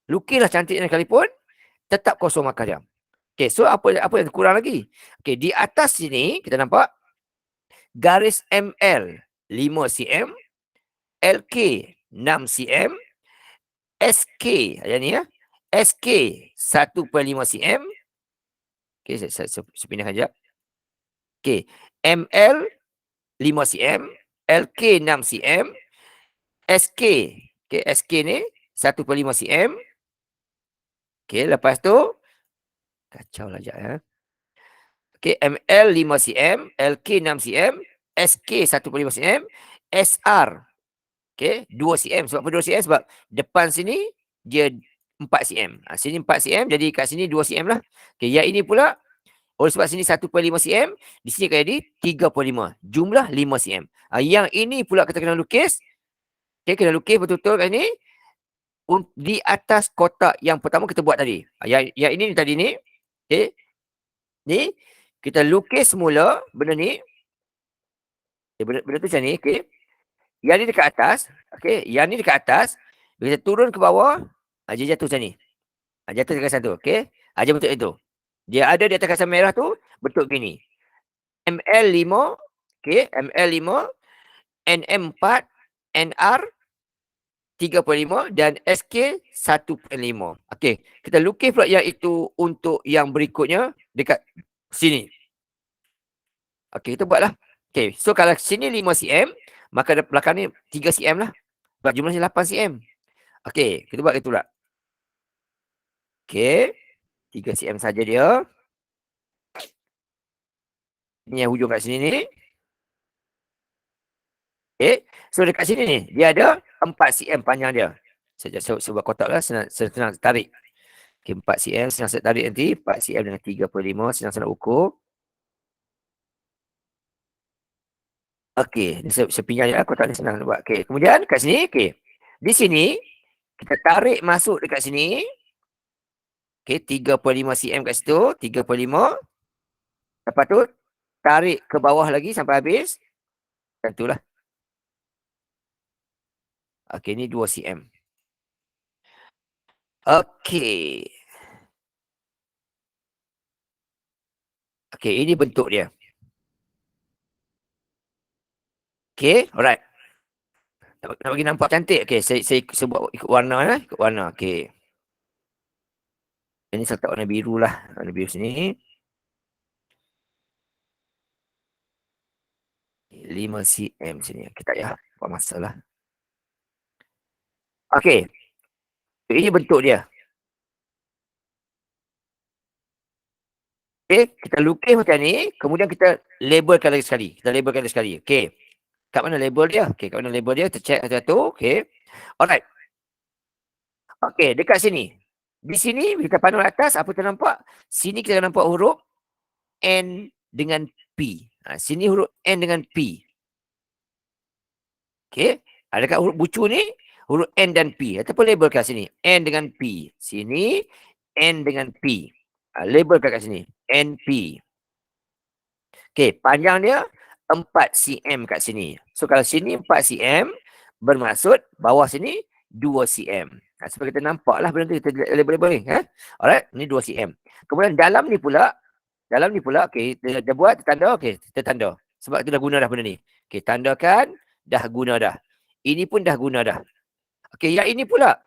Lukislah cantiknya sekalipun, tetap kosong markah dia. Okey, so apa yang kurang lagi? Okey, di atas sini kita nampak garis ML 5 cm, LK 6 cm, SK ada ni ya. SK 1/5 cm. Okey, saya pindahkan sekejap. Okey, ML 5 cm, LK 6 cm, SK. Okey, SK ni 1/5 cm. Okey, lepas tu kacau lah sekejap ya. Okey, ML 5 cm, LK 6 cm, SK 1/5 cm, SR okey 2 cm. Sebab apa 2 cm? Sebab depan sini dia 4 cm. Sini 4 cm, jadi kat sini 2 cm lah. Okey, yang ini pula oleh sebab sini 1/5 cm, di sini akan jadi 3/5. Jumlah 5 cm. Yang ini pula kita kena lukis. Okey, kena lukis betul-betul kat sini di atas kotak yang pertama kita buat tadi. Yang ini tadi ni. Okey. Ni kita lukis semula benda ni. Benda tu macam ni, okey. Yang ni dekat atas, okey. Yang ni dekat atas, bila kita turun ke bawah, dia jatuh macam ni. Jatuh dekat sana tu, okey. Dia bentuk itu. Dia ada di atas kasan merah tu, bentuk gini. ML5, okey, ML5, NM4, NR 3/5 dan SK 1/5. Okey, kita lukis pula yang itu untuk yang berikutnya dekat sini. Okey, kita buatlah. Okey, so kalau sini 5 cm, maka belakang ni 3 cm lah. Sebab jumlahnya 8 cm. Okey, kita buat itu pula. Okey, 3 cm saja dia. Ini yang hujung kat sini ni. Okey, so dekat sini ni, dia ada 4 cm panjang dia. Saya buat kotak lah, senang tarik. Okey, 4 cm, senang saya tarik nanti. 4 cm dengan 3/5, senang ukur. Okey, saya pinjam je lah, kotak ni senang nak buat. Okey, kemudian kat sini, okey. Di sini, kita tarik masuk dekat sini. Okey, 3/5 cm kat situ, 3/5. Lepas tu, tarik ke bawah lagi sampai habis. Tentulah. Okey, ni 2 cm. Okey. Okey, ini bentuk dia. Okey, alright. Nak bagi nampak cantik. Okey, saya buat ikut warna lah. Ikut warna, okey. Ini saya letak warna biru lah. Warna biru sini. 5 cm sini. Kita ya. Apa masalah. Okey. Ini bentuk dia. Okey, kita lukis macam ni. Kemudian kita labelkan lagi sekali. Okey. Kat mana label dia? Okey, kat mana label dia? Kita check satu-satu. Okey. Alright. Okey, dekat sini. Di sini kita pandang atas, apa kita nampak? Sini kita nampak huruf N dengan P. Sini huruf N dengan P. Okey. Dekat huruf bucu ni, huruf N dan P. Ataupun label kat sini. N dengan P. Sini, N dengan P. Labelkan kat sini. NP. Okey, panjang dia 4 cm kat sini. So kalau sini 4 cm, bermaksud bawah sini 2 cm. Supaya kita nampak lah benda tu, kita label-label ni. Alright, ni 2 cm. Kemudian dalam ni pula, okey, kita buat tanda, okey, kita tanda. Sebab kita dah guna dah benda ni. Okey, tandakan, dah guna dah. Ini pun dah guna dah. Okey, yang ini pula,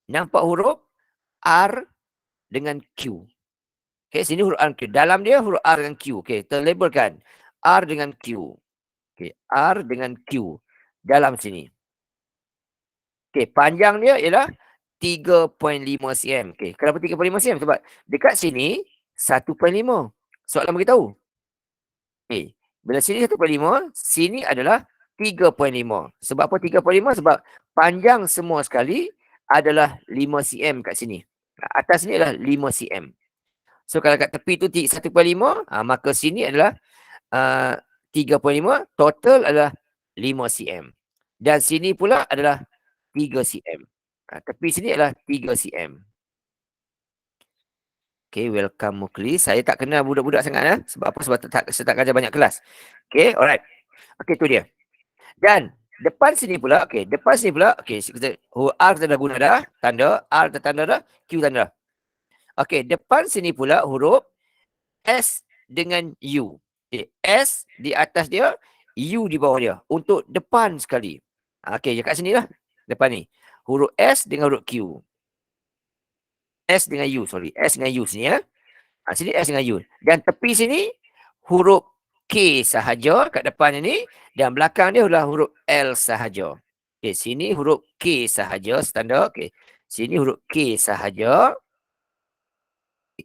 nampak huruf R dengan Q. Okey, sini huruf R Q. Dalam dia huruf R dengan Q. Okey, kita labelkan R dengan Q. Okey, R dengan Q. Dalam sini. Okey, panjang dia ialah 3.5 cm. Okey, kenapa 3.5 cm? Sebab dekat sini 1.5. Soalan beritahu. Okey, bila sini 1.5, sini adalah 3.5. Sebab apa 3.5? Sebab panjang semua sekali adalah 5 cm kat sini. Atas ni adalah 5 cm. So kalau kat tepi tu 1.5, maka sini adalah 3.5, total adalah 5 cm. Dan sini pula adalah 3 cm. Tepi sini adalah 3 cm. Okay, welcome Mukli. Saya tak kenal budak-budak sangat. Sebab apa? Sebab saya tak ajar banyak kelas. Okay, alright. Okay, tu dia. Dan depan sini pula, okay, R kita dah guna dah, tanda, R kita tanda dah, Q tanda dah. Okay, depan sini pula huruf S dengan U. Okay, S di atas dia, U di bawah dia. Untuk depan sekali. Okay, kat sini lah. Depan ni. Huruf S dengan huruf Q. S dengan U, sorry. S dengan U sini ya. Sini S dengan U. Dan tepi sini, huruf K sahaja kat depan ni. Dan belakang dia adalah huruf L sahaja. Okay, sini huruf K sahaja, standar. Okay. Sini huruf K sahaja.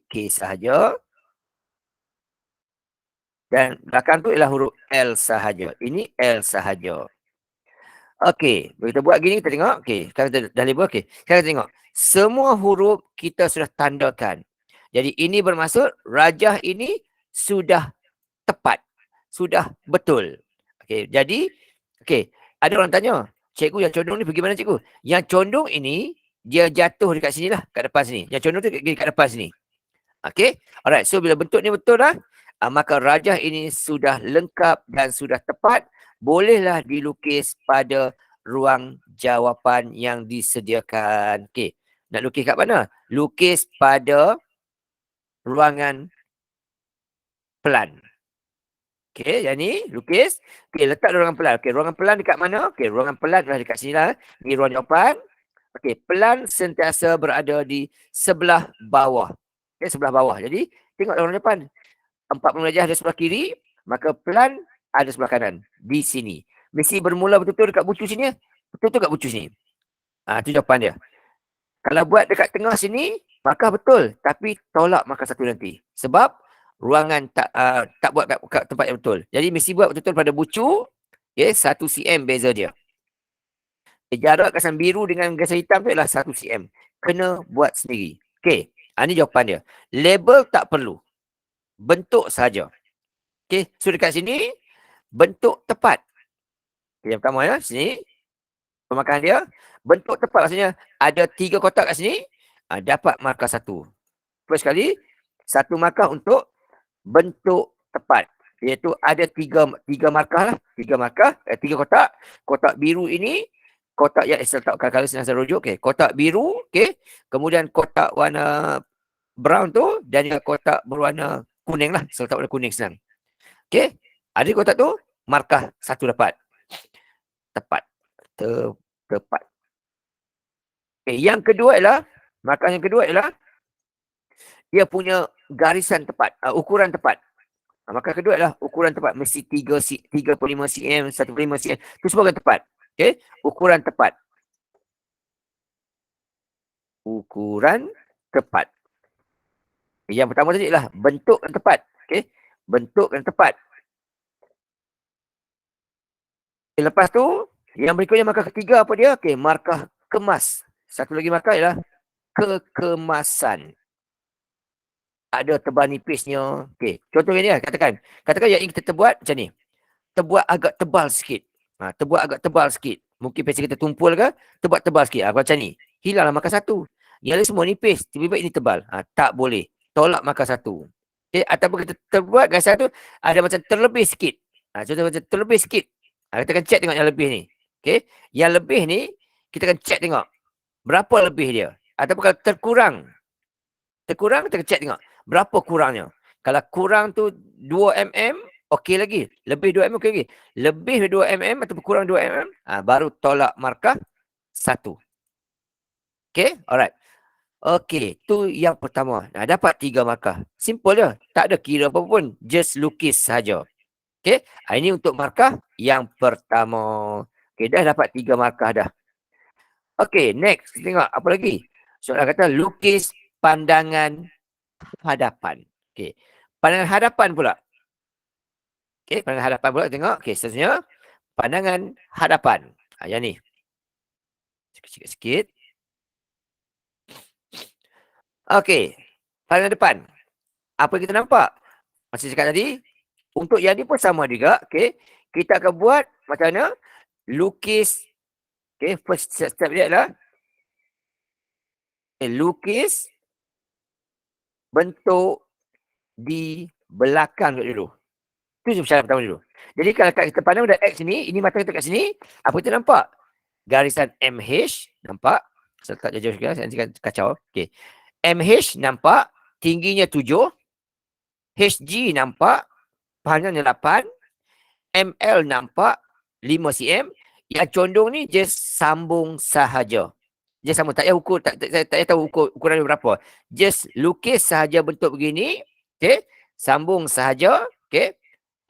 K sahaja. Dan belakang tu ialah huruf L sahaja. Ini L sahaja. Okey, kita buat gini, kita tengok. Okey, sekarang kita dah label. Okey, sekarang kita tengok. Semua huruf kita sudah tandakan. Jadi ini bermaksud rajah ini sudah tepat. Sudah betul. Okey, jadi ada orang tanya, cikgu yang condong ni pergi mana cikgu? Yang condong ini dia jatuh dekat sini lah, kat depan sini. Yang condong tu kat depan sini. Okey, alright. So bila bentuk ni betul dah, maka rajah ini sudah lengkap dan sudah tepat. Bolehlah dilukis pada ruang jawapan yang disediakan. Okey, nak lukis kat mana? Lukis pada ruangan pelan. Okey, yang ni lukis. Okey, letak ruangan pelan. Okey, ruangan pelan dekat mana? Okey, ruangan pelan adalah dekat sini lah. Ni ruang jawapan. Okey, pelan sentiasa berada di sebelah bawah. Okey, sebelah bawah. Jadi, tengok ruang depan. 40 darjah ada sebelah kiri, maka pelan ada sebelah kanan. Di sini. Mesti bermula betul-betul dekat bucu sini. Betul-betul dekat bucu sini. Itu jawapan dia. Kalau buat dekat tengah sini, maka betul. Tapi tolak maka satu nanti. Sebab ruangan tak buat kat tempat yang betul. Jadi mesti buat betul-betul pada bucu. 1 cm beza dia. Jarak gasan biru dengan gasan hitam tu adalah 1 cm. Kena buat sendiri. Okey. Ini jawapan dia. Label tak perlu. Bentuk saja. Okey. So dekat sini, bentuk tepat. Yang pertama ya, sini. Pemakaran dia. Bentuk tepat maksudnya ada 3 kotak kat sini. Dapat markah 1. First sekali, 1 markah untuk bentuk tepat. Iaitu ada 3 markah lah. 3 markah, 3 kotak. Kotak biru ini, kotak yang saya letak kalau senang saya rujuk. Okay. Kotak biru, okay. Kemudian kotak warna brown tu dan kotak berwarna kuning lah. Saya letak warna kuning senang. Okay. Ada kotak tu, markah 1 dapat. Tepat. Tepat. Okay. Yang kedua ialah, markah yang kedua ialah dia punya garisan tepat, ukuran tepat. Markah kedua adalah ukuran tepat. Mesti 3.5 cm, 1.5 cm. Itu semua kan tepat. Okay. Ukuran tepat. Ukuran tepat. Yang pertama tadi adalah bentuk yang tepat. Okay. Bentuk yang tepat. Okay, lepas tu, yang berikutnya markah ketiga apa dia? Okay. Markah kemas. Satu lagi markah ialah kekemasan. Ada tebal nipisnya. Okey, contohnya ni lah, katakan yang ingin kita buat macam ni. Terbuat agak tebal sikit. Terbuat agak tebal sikit. Mungkin pensel kita tumpul ke, terbuat tebal sikit. Macam ni. Hilanglah markah 1. Yang lain semua nipis. Tiba-tiba ini tebal. Tak boleh. tolak markah 1. Okay, ataupun kita terbuat gasan tu ada macam terlebih sikit. Contoh macam terlebih sikit. Kita akan check tengok yang lebih ni. Okay, yang lebih ni kita akan check tengok berapa lebih dia. Ataupun kalau terkurang, kita akan check tengok berapa kurangnya. Kalau kurang tu 2 mm, okey lagi. Lebih 2 mm, okey lagi. Lebih 2 mm ataupun kurang 2 mm, baru tolak markah 1. Okay, alright. Okey, tu yang pertama. Dapat 3 markah. Simple je. Tak ada kira apa pun. Just lukis saja. Okey, ini untuk markah yang pertama. Okey, dah dapat 3 markah dah. Okey, next. Tengok apa lagi. Soalan kata lukis pandangan hadapan. Okey, pandangan hadapan pula. Okey, pandangan hadapan pula. Tengok. Okey, seterusnya. Pandangan hadapan. Yang ni. Sikit-sikit. Okey, pandangan depan. Apa kita nampak? Macam cakap tadi, untuk yang ni pun sama juga. Okay. Kita akan buat macam mana? Lukis. Okay. First step dia adalah lukis bentuk di belakang dulu. Itu syarat pertama dulu. Jadi kalau kita pandang dah X ni, ini mata kita kat sini, apa kita nampak? Garisan MH, nampak? Saya letak jauh juga, nanti kacau. Okay. MH nampak, tingginya 7. HG nampak, panjangnya 8. ML nampak 5 cm. Yang condong ni just sambung sahaja. Just sambung. Tak payah ukur, tak payah tahu ukuran dia berapa. Just lukis sahaja bentuk begini. Okay. Sambung sahaja. Okay.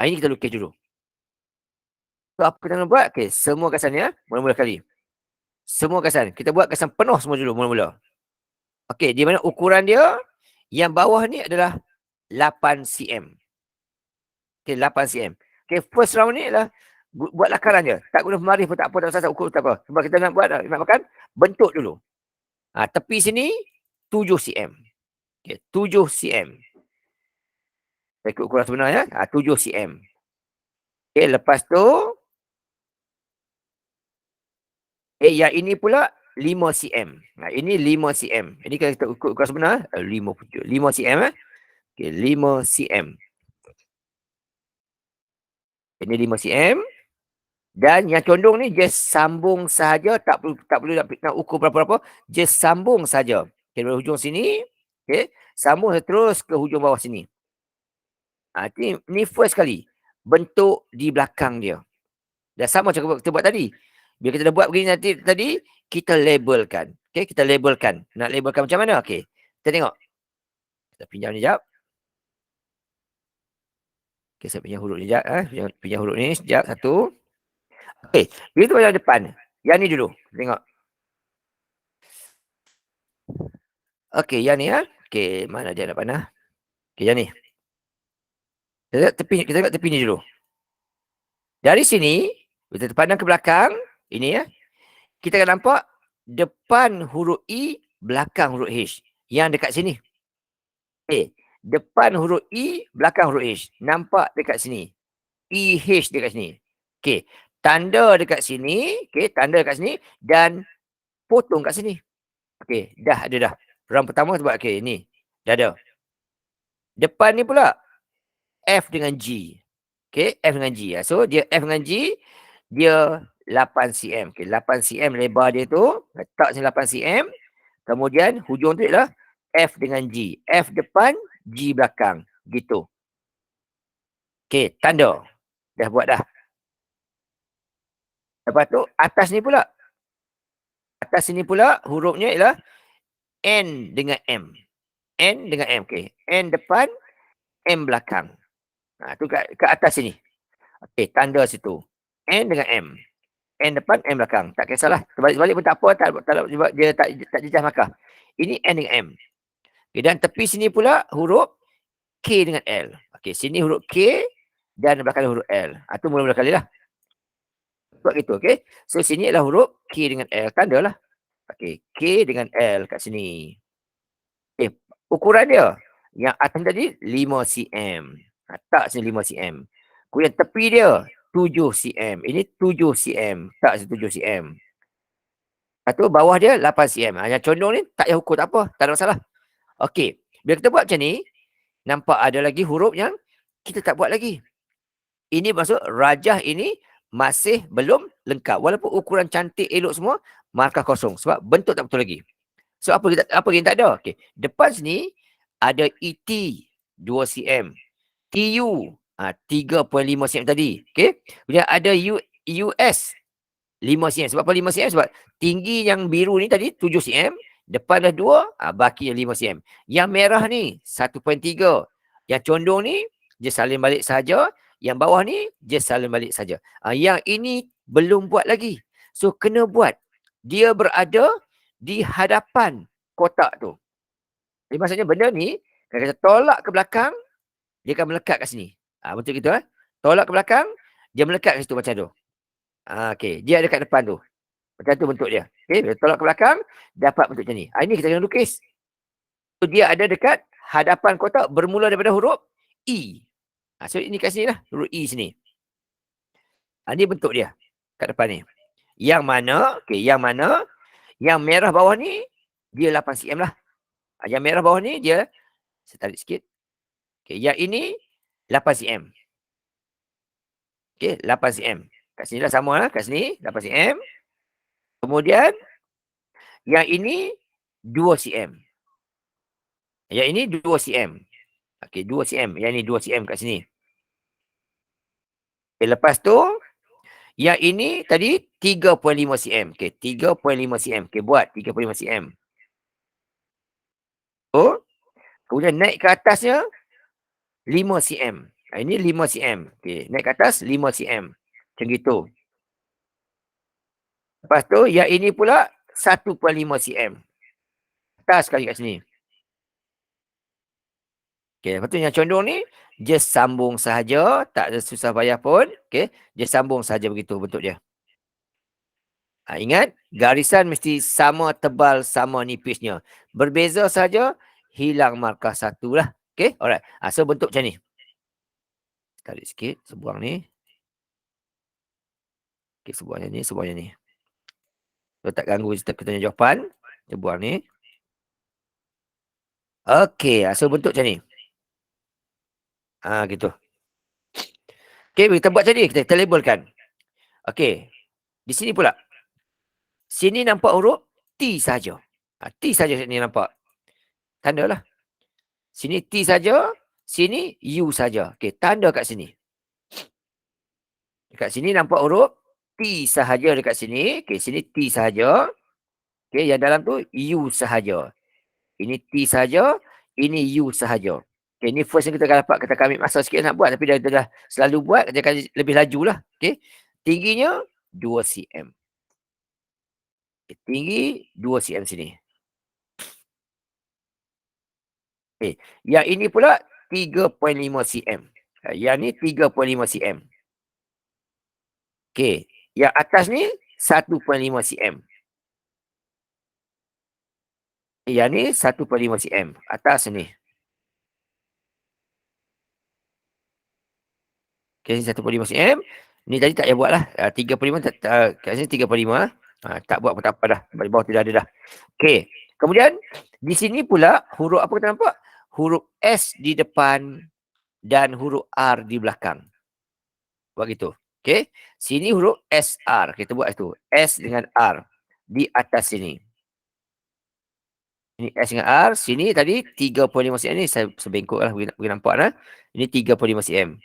Ini kita lukis dulu. So, apa kita nak buat? Okay. Semua gasan ya. Mula-mula kali. Semua gasan. Kita buat gasan penuh semua dulu mula-mula. Okay. Di mana ukuran dia. Yang bawah ni adalah 8 cm. Okay. 8 cm. Okay. First round ni adalah buat lakaran je. Tak guna pemarih pun tak apa, tak usah ukur tak apa. Sebab kita nak buat, nak makan, bentuk dulu. Tepi sini 7 cm. Okay, 7 cm. Saya ikut ukuran sebenarnya, 7 cm. Okay, lepas tu yang ini pula 5 cm. Ini 5 cm. Ini kalau kita ikut ukuran sebenar 5 cm. Okay, 5 cm. Ini 5 cm. Dan yang condong ni just sambung sahaja, tak perlu nak ukur berapa-berapa, just sambung saja. Okay, dari hujung sini, okay, sambung terus ke hujung bawah sini. Ni first kali bentuk di belakang dia. Dah sama macam kita buat tadi. Bila kita dah buat begini nanti tadi, kita labelkan. Okay, kita labelkan. Nak labelkan macam mana? Okay, kita tengok. Kita pinjam ni sekejap. Okay, saya pinjam huruf ni sekejap. Pinjam huruf ni sekejap. Satu. Okay, bila tu pada depan. Yang ni dulu. Tengok. Okay, yang ni Okay, mana dia nak panah? Okay, yang ni. Kita tengok tepi ni dulu. Dari sini, kita pandang ke belakang. Ini kita akan nampak depan huruf I, belakang huruf H. Yang dekat sini. Okay, depan huruf I, belakang huruf H. Nampak dekat sini. IH dekat sini. Okay, tanda dekat sini, tanda dekat sini dan potong kat sini. Okay, dah ada dah. Round pertama sebab ni. Dah ada. Depan ni pula F dengan G. Okay, F dengan G. So dia F dengan G, dia 8 cm. Okay, 8 cm lebar dia tu. Letak sini 8 cm. Kemudian hujung tu ialah F dengan G. F depan, G belakang. Gitu. Okay, tanda. Dah buat dah. Lepas tu atas ni pula. Atas sini pula hurufnya ialah N dengan M. N dengan M. Okay. N depan, M belakang. Tu kat atas sini. Okay, tanda situ. N dengan M. N depan, M belakang. Tak kisahlah. Terbalik-balik pun tak apa. Sebab dia tak jejah markah. Ini N dengan M. Okay, dan tepi sini pula huruf K dengan L. Okay, sini huruf K dan belakang huruf L. Tu mula-mula kali lah. Buat gitu, okay. So, sini adalah huruf K dengan L. Tanda lah. Okay, K dengan L kat sini. Okay, ukuran dia. Yang atas tadi 5 cm. Tak sini 5 cm. Kemudian tepi dia 7 cm. Ini 7 cm. Tak sini 7 cm. Lepas tu bawah dia 8 cm. Yang condong ni tak payah ukur, tak apa. Tak ada masalah. Okay. Bila kita buat macam ni, nampak ada lagi huruf yang kita tak buat lagi. Ini maksud rajah ini masih belum lengkap. Walaupun ukuran cantik elok semua, markah kosong. Sebab bentuk tak betul lagi. So apa kita tak ada? Okay. Depan sini ada ET 2 cm. TU 3.5 cm tadi. Okay. Kemudian ada US 5 cm. Sebab apa 5 cm? Sebab tinggi yang biru ni tadi 7 cm. Depan dah 2, baki 5 cm. Yang merah ni 1.3. Yang condong ni, dia salin balik saja. Yang bawah ni, dia salin balik saja. Yang ini belum buat lagi. So, kena buat. Dia berada di hadapan kotak tu. Jadi maksudnya benda ni, kalau kita tolak ke belakang, dia akan melekat kat sini. Betul gitu. Tolak ke belakang, dia melekat kat situ macam tu. Okay. Dia ada kat depan tu. Macam tu bentuk dia. Okay. Bila tolak ke belakang, dapat bentuk macam ni. Ini kita kena lukis. So, dia ada dekat hadapan kotak bermula daripada huruf E. So, ini kat sini lah. Huruf E sini. Ini bentuk dia. Kat depan ni. Yang mana, yang merah bawah ni, dia 8 cm lah. Yang merah bawah ni, dia, saya tarik sikit. Okay. Yang ini, 8 cm. Okay. 8 cm. Kat sini lah sama lah. Kat sini, 8 cm. Kemudian, yang ini, 2 cm. Yang ini 2 cm. Okey, 2 cm. Yang ini 2 cm kat sini. Okay, lepas tu, yang ini tadi 3.5 cm. Okey, 3.5 cm. Okey, buat 3.5 cm. Oh, kemudian naik ke atasnya 5 cm. Ini 5 cm. Okey, naik ke atas 5 cm. Macam gitu. Lepas tu, yang ini pula 1.5 cm. Atas sekali kat sini. Okay, lepas tu yang condong ni, dia sambung sahaja. Tak ada susah payah pun. Okay, dia sambung sahaja begitu bentuk dia. Ingat, garisan mesti sama tebal, sama nipisnya. Berbeza saja, hilang markah satu lah. Okay, alright. So bentuk macam ni. Tarik sikit, sebuang ni. Okay, sebuangnya ni, sebuangnya ni. So, tak ganggu kita tanya jawapan. Kita buang ni. Okay, so bentuk macam ni. Gitu. Okay, kita buat macam ni. Kita labelkan. Okay. Di sini pula. Sini nampak huruf T saja. T saja sini nampak. Tanda lah. Sini T saja. Sini U saja. Okay, tanda kat sini. Dekat sini nampak huruf T sahaja dekat sini. Okay, sini T sahaja. Okay, yang dalam tu U sahaja. Ini T sahaja. Ini U sahaja. Okay, ini first yang kita akan dapat. Kita ambil masa sikit nak buat. Tapi dah selalu buat. Dia akan lebih laju lah. Okay. Tingginya 2 cm. Okay, tinggi 2 cm sini. Okay. Yang ini pula 3.5 cm. Yang ni 3.5 cm. Okay. Yang atas ni 1.5 cm. Yang ni 1.5 cm. Atas ni. Okay, 1.5 cm. Ni tadi tak payah buat lah. 3.5. Kat sini 3.5. Tak buat pun tak apa dah. Di bawah tidak ada dah. Okay. Kemudian, di sini pula huruf apa kita nampak? Huruf S di depan dan huruf R di belakang. Buat gitu. Okay. Sini huruf SR. Kita buat itu. S dengan R. Di atas sini. Ini S dengan R. Sini tadi 3.5 cm ni. Saya sebengkok lah. Boleh nampak lah. Ini 3.5 cm.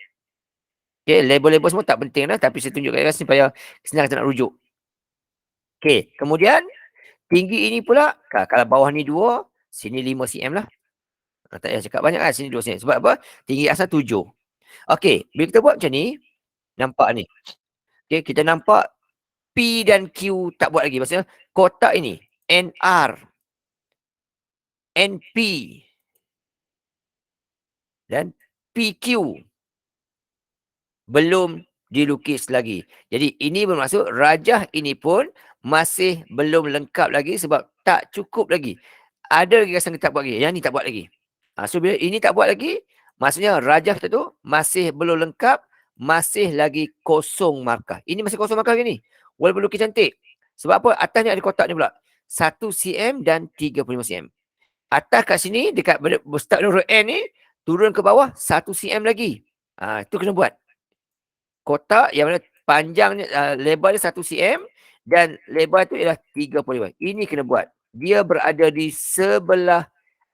Okay. Label-label semua tak penting lah. Tapi saya tunjukkan kat sini supaya senang kita nak rujuk. Okay. Kemudian. Tinggi ini pula. Kalau bawah ni 2. Sini 5 cm lah. Tak payah cakap banyak lah. Sini 2 cm. Sebab apa? Tinggi asal 7. Okay. Bila kita buat macam ni. Nampak ni. Okay. Kita nampak P dan Q tak buat lagi. Maksudnya kotak ini. NR. NP. Dan PQ. Belum dilukis lagi. Jadi ini bermaksud rajah ini pun masih belum lengkap lagi sebab tak cukup lagi. Ada gagasan kita tak buat lagi. Yang ni tak buat lagi. So bila ini tak buat lagi, maksudnya rajah kita tu masih belum lengkap, masih lagi kosong markah. Ini masih kosong markah lagi ni. Walaupun lukis cantik. Sebab apa? Atasnya ada kotak ni pula. 1 cm dan 3.5 cm. Atas kat sini, dekat start huruf N ni, turun ke bawah 1 cm lagi. Itu kena buat. Kotak yang mana panjangnya, lebar dia 1 cm dan lebar tu ialah 35. Ini kena buat. Dia berada di sebelah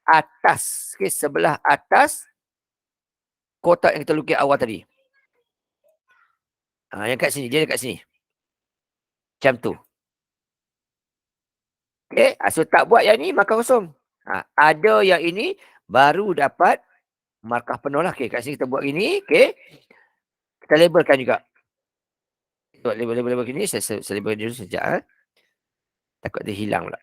atas. Okay, sebelah atas kotak yang kita lukis awal tadi. Yang kat sini, dia dekat sini. Macam tu. Okay, so tak buat yang ni, markah kosong. Ada yang ini, baru dapat markah penuh lah. Okay, kat sini kita buat gini. Okay, kita labelkan juga. Buat label-label gini, saya label dulu sekejap. Takut dia hilang pula.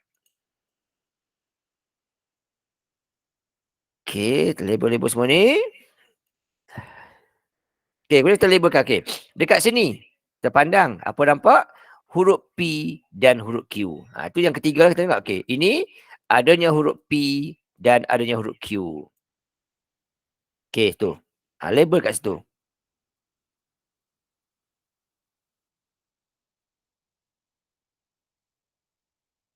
Okay, kita label-label semua ni. Okay, boleh kita labelkan. Okay, dekat sini, terpandang. Apa nampak? Huruf P dan huruf Q. Itu yang ketiga kita tengok. Okay, ini adanya huruf P dan adanya huruf Q. Okay, tu. Label kat situ.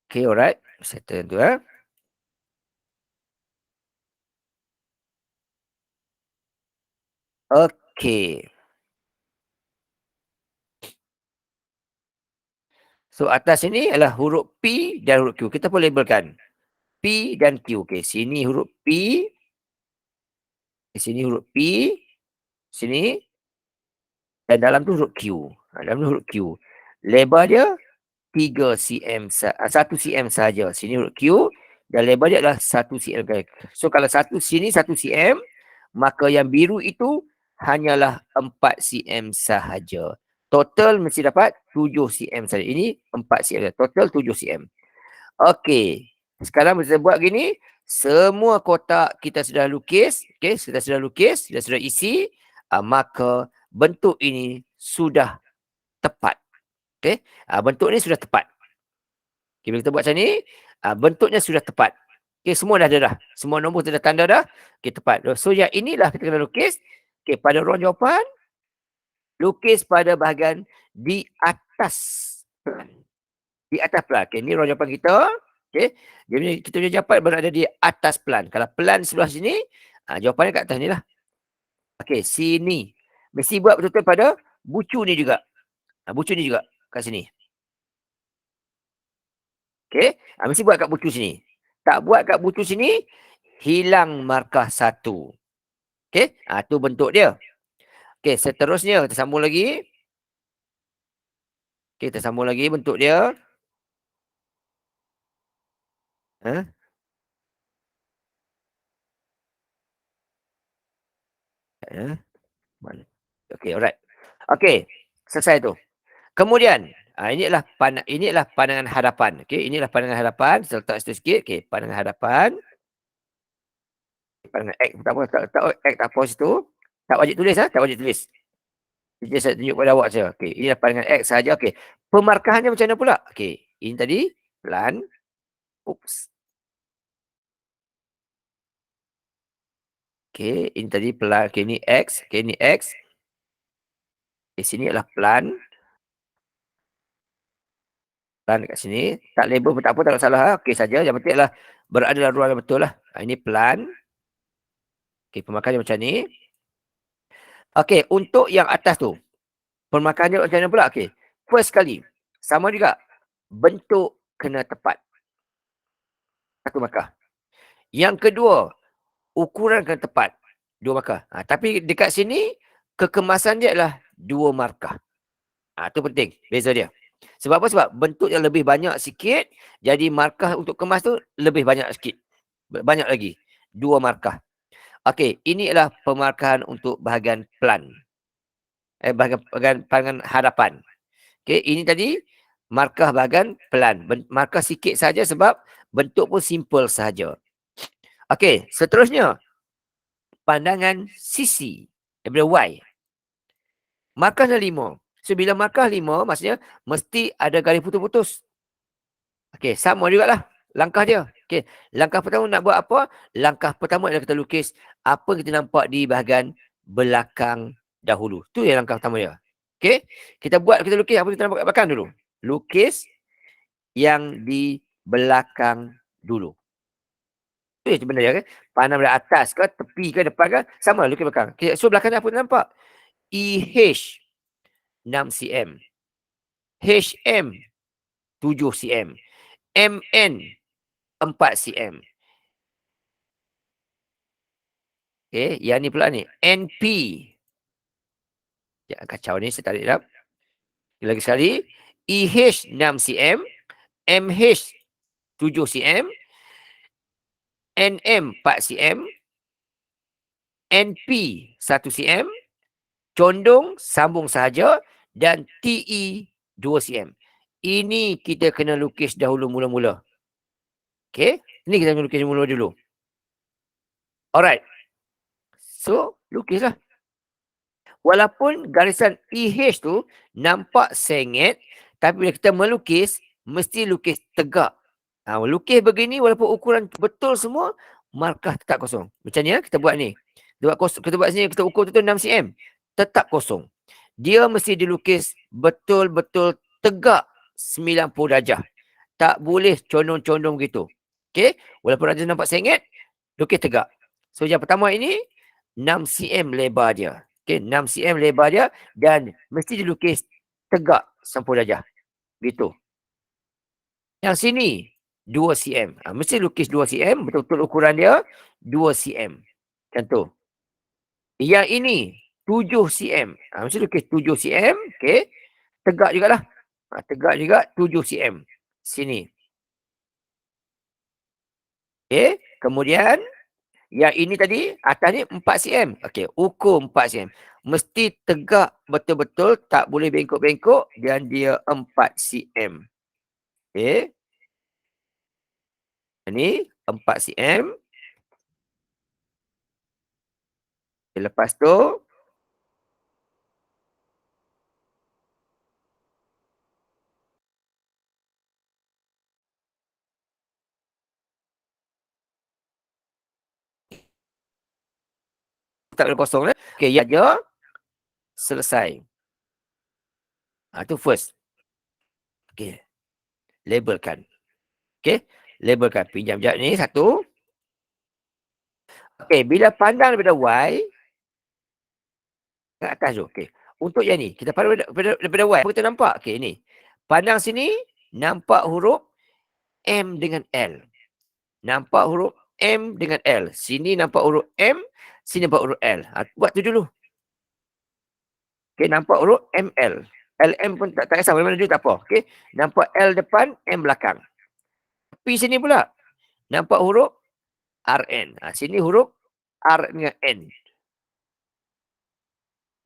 Okay, alright. Settle tu. Okay. So, atas sini adalah huruf P dan huruf Q. Kita pun labelkan. P dan Q. Okay, sini huruf P. Sini huruf P. Sini. Dan dalam tu huruf Q. Dalam tu huruf Q. Lebar dia 3 cm. 1 cm saja. Sini huruf Q. Dan lebar dia adalah 1 cm. So, kalau sini 1 cm, maka yang biru itu hanyalah 4 cm sahaja. Total mesti dapat 7 cm saja. Ini 4 cm. Total 7 cm. Okey. Sekarang kita buat gini. Semua kotak kita sudah lukis. Okay, kita sudah lukis. Kita sudah isi. Maka bentuk ini sudah tepat. Okay. Bentuk ini sudah tepat. Okay, bila kita buat macam ni, bentuknya sudah tepat. Okay, semua dah ada dah. Semua nombor sudah tanda dah. Okay, tepat. So, yang inilah kita kena lukis. Okay, pada ruang jawapan, lukis pada bahagian di atas pelan. Di atas pelan. Okay, ni ruang jawapan kita. Okay, kita punya jawapan berada di atas pelan. Kalau pelan sebelah sini, jawapannya kat atas ni lah. Okay, sini. Mesti buat betul-betul pada bucu ni juga. Bucu ni juga kat sini. Okay, mesti buat kat bucu sini. Tak buat kat bucu sini, hilang markah 1. Okay, tu bentuk dia. Okay, seterusnya kita sambung lagi. Okay, kita sambung lagi bentuk dia. Okay, alright. Okay, selesai tu. Kemudian, inilah pandangan hadapan. Okay, inilah pandangan hadapan. Saya letak situ sikit. Okay, pandangan hadapan. Pandangan X. Tak apa, X tak apa situ. Tak wajib tulis. Tak wajib tulis. Jadi saya tunjuk pada awak saja. Okay, inilah pandangan X saja. Okay, pemarkahannya macam mana pula? Okay, ini tadi pelan. Oops. Okay, ini tadi pelan. Okay, ini X. Okay, ini X. Okay, sini adalah pelan. Pelan dekat sini. Tak label pun tak apa, tak ada salah. Okey saja. Yang penting adalah berada dalam ruang yang betul lah. Ini pelan. Okey, pemakaiannya macam ni. Okey, untuk yang atas tu. Pemakaiannya macam mana pula? Okey. First kali. Sama juga. Bentuk kena tepat. Satu markah. Yang kedua, ukuran kena tepat. 2 markah. Tapi dekat sini, kekemasan dia adalah 2 markah. Itu penting. Beza dia. Sebab apa? Sebab bentuk yang lebih banyak sikit, jadi markah untuk kemas tu lebih banyak sikit. Banyak lagi. 2 markah. Okey, ini adalah pemarkahan untuk bahagian pelan. Bahagian hadapan. Okey, ini tadi markah bahagian pelan. Markah sikit saja sebab bentuk pun simple saja. Okey, seterusnya pandangan sisi daripada Y. Markahnya 5. So, bila markah 5, maksudnya mesti ada garis putus-putus. Okey, sama jugalah langkah dia. Okey, langkah pertama nak buat apa? Langkah pertama adalah kita lukis apa yang kita nampak di bahagian belakang dahulu. Tu yang langkah pertama dia. Okey, kita lukis apa yang kita nampak kat belakang dulu. Lukis yang di belakang dulu. benda dia kan. Pandang dari atas ke, tepi ke, depan ke, sama lukis belakang. Okay, so belakang ni apa nampak? EH 6 cm. HM 7 cm. MN 4 cm. Okay, yang ni pula ni. NP. Ya, kacau ni, saya tarik dah. Lagi sekali. EH 6 cm. MH 7 cm. NM 4 cm. NP 1 cm. Condong sambung sahaja. Dan TE 2 cm. Ini kita kena lukis dahulu mula-mula. Okay. Ini kita kena lukis mula dulu. Alright. So, lukislah. Walaupun garisan EH tu nampak sengit, tapi bila kita melukis, mesti lukis tegak. Lukis begini walaupun ukuran betul semua, markah tetap kosong. Macam ni kita buat ni. Kita buat sini, kita ukur tu 6 cm. Tetap kosong. Dia mesti dilukis betul-betul tegak 90 darjah. Tak boleh condong-condong begitu. Okay? Walaupun darjah nampak sengit, lukis tegak. So yang pertama ini, 6 cm lebar dia. Okay, 6 cm lebar dia dan mesti dilukis tegak 90 darjah. Gitu. Yang sini 2 cm. Mesti lukis 2 cm, betul-betul ukuran dia 2 cm. Macam tu. Yang ini 7 cm. Mesti lukis 7 cm. Okay. Tegak jugalah. Tegak juga 7 cm. Sini. Okay. Kemudian yang ini tadi, atas ni 4 cm. Okey, ukur 4 cm. Mesti tegak betul-betul, tak boleh bengkok-bengkok dan dia 4 cm. Okey. Ini 4 cm. Lepas tu, tak boleh kosong. Okey, ya je. Selesai. Itu first. Okey. Labelkan. Okey. Labelkan. Pinjam jap ni satu. Okey, bila pandang daripada Y ke atas tu. Okey. Untuk yang ni, kita pandang daripada Y. Apa kita nampak? Okey, ni. Pandang sini, nampak huruf M dengan L. Nampak huruf M dengan L. Sini nampak huruf M, sini nampak huruf L. Buat tu dulu. Okey, nampak huruf ML. LM pun tak kisah, mana-mana dulu tak apa. Okey, nampak L depan, M belakang. P sini pula. Nampak huruf RN. Sini huruf R dengan N.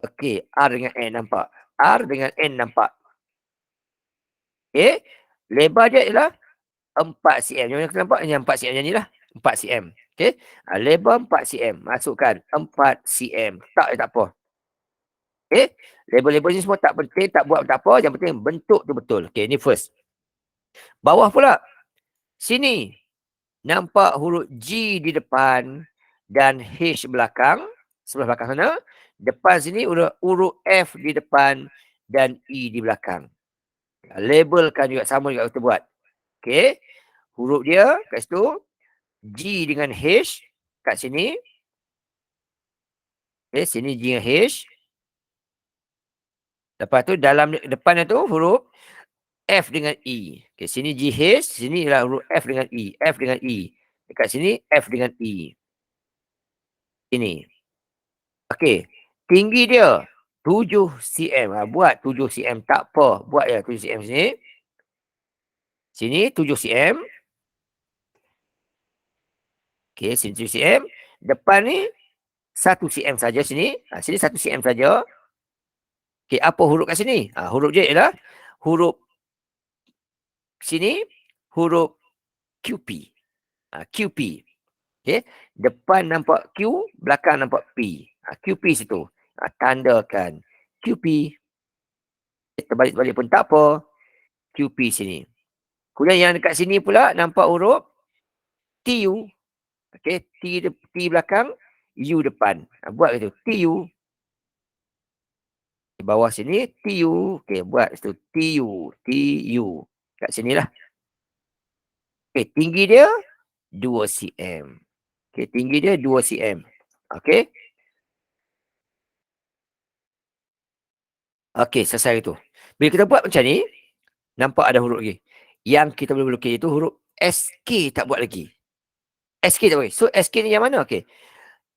Okey, R dengan N nampak. R dengan N nampak. Okey, lebar dia ialah 4 cm. Yang kita nampak yang 4 cm yang ni lah. 4 cm. Okey, lebar 4 cm. Masukkan 4 cm. Tak apa. Okey, label-label ni semua tak penting, tak buat tak apa. Yang penting bentuk tu betul. Okey, ni first. Bawah pula. Sini. Nampak huruf G di depan dan H belakang. Sebelah belakang sana. Depan sini huruf F di depan dan E di belakang. Labelkan juga, sama juga kita buat. Okey. Huruf dia kat situ. G dengan H kat sini. Okey, sini G dengan H. Lepas tu dalam depan tu huruf F dengan E. Okay, sini GH, sini ialah huruf F dengan E. F dengan E. Dekat sini F dengan E. Ini. Okey. Tinggi dia 7 cm. Buat 7 cm tak apa. Buat ya 7 cm sini. Sini 7 cm. Okey, sini 7 cm. Depan ni 1 cm saja sini. Sini 1 cm saja. Okey, apa huruf kat sini? Huruf dia ialah huruf sini huruf QP. QP. Okey, depan nampak Q, belakang nampak P. QP situ. Tandakan QP. Terbalik-balik pun tak apa. QP sini. Kemudian yang dekat sini pula nampak huruf TU. Okey, T belakang, U depan. Buat gitu. TU. Di bawah sini TU. Okey, buat situ TU. TU. Kat sinilah. Okey, tinggi dia 2 cm. Okey, tinggi dia 2 cm. Okey. Okey, selesai itu. Bila kita buat macam ni, nampak ada huruf lagi. Yang kita boleh lukis itu huruf SK tak buat lagi. SK tak boleh. So SK ni yang mana? Okey.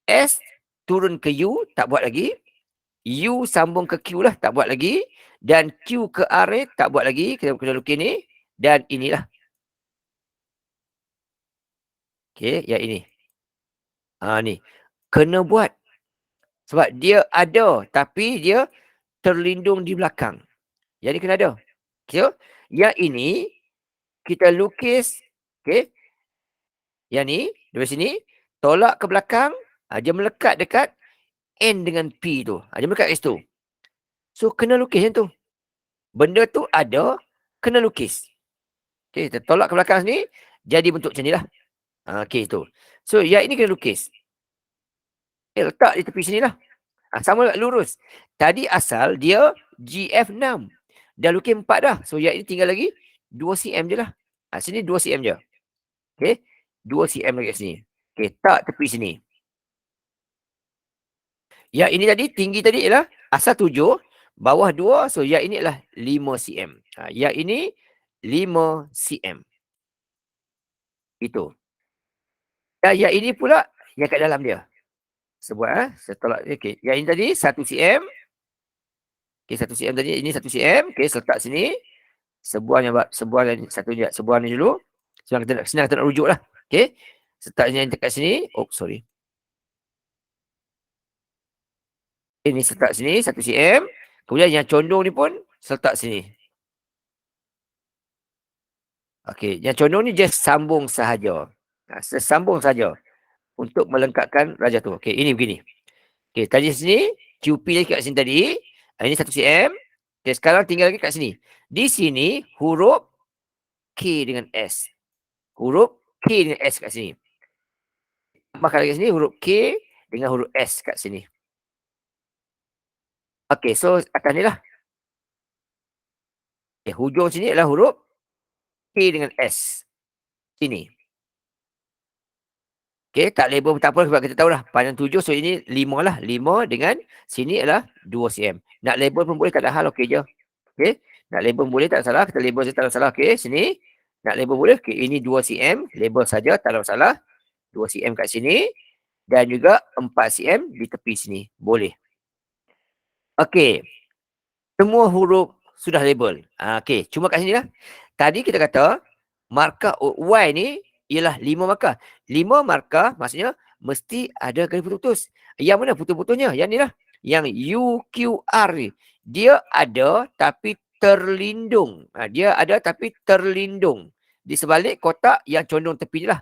S turun ke U tak buat lagi. U sambung ke Q lah tak buat lagi. Dan Q ke R ni tak buat lagi. Kita kena lukis ni. Dan inilah. Okey, yang ini. Ni. Kena buat. Sebab dia ada tapi dia terlindung di belakang. Jadi kena ada. Okay? Yang ini kita lukis. Okey. Yang ni dari sini tolak ke belakang, dia melekat dekat N dengan P tu. Dia melekat kat situ. So kena lukis yang tu. Benda tu ada, kena lukis. Okey, kita tolak ke belakang sini, jadi bentuk macam ni lah. Okey tu. So yang ini kena lukis. Letak di tepi sini lah. Sama lurus. Tadi asal dia GF6. Dah lukis 4 dah. So yang ini tinggal lagi 2 cm je lah. Sini 2 cm je. Okey. 2 cm lagi kat sini. Okey, tak tepi sini. Yang ini tadi tinggi tadi ialah asal 7, bawah 2, so yang ini adalah 5 cm. Yang ini 5 cm. Itu. Dan yang ini pula yang kat dalam dia. Sebuah setelah okey. Yang ini tadi 1 cm. Okey, 1 cm tadi, ini 1 cm. Okey, letak sini. Sebuahnya sebuah dan satu je. Sebuah ni dulu. Senang kita nak rujuk lah. Okey. Letaknya dekat sini. Oh, sorry. Ini letak sini 1 cm. Kemudian yang condong ni pun letak sini. Okey, yang condong ni just sambung sahaja. Sambung saja untuk melengkapkan raja tu. Okey, ini begini. Okey, tadi sini QP lagi kat sini tadi. Ini 1 cm. Okey, sekarang tinggal lagi kat sini. Di sini huruf K dengan S. Huruf K dengan S kat sini. Maka lagi sini huruf K dengan huruf S kat sini. Okey, so atas ni lah. Okay, hujung sini adalah huruf K dengan S. Sini. Okey, tak label tak apa sebab kita tahu lah. Panjang 7, so ini 5 lah. 5 dengan sini adalah 2 cm. Nak label pun boleh, tak ada hal, okey je. Okey, nak label boleh, tak salah. Kita label saja tak ada salah. Okey, sini. Nak label boleh. Okey, ini 2 cm. Label saja, tak ada masalah. 2 cm kat sini. Dan juga 4 cm di tepi sini. Boleh. Okey. Semua huruf sudah label. Okey, cuma kat sini lah. Tadi kita kata, markah Y ni ialah 5 markah. 5 markah maksudnya mesti ada garis putus-putus. Yang mana putus-putusnya? Yang ni lah. Yang UQR ni. Dia ada tapi terlindung. Dia ada tapi terlindung. Di sebalik kotak yang condong tepi je lah.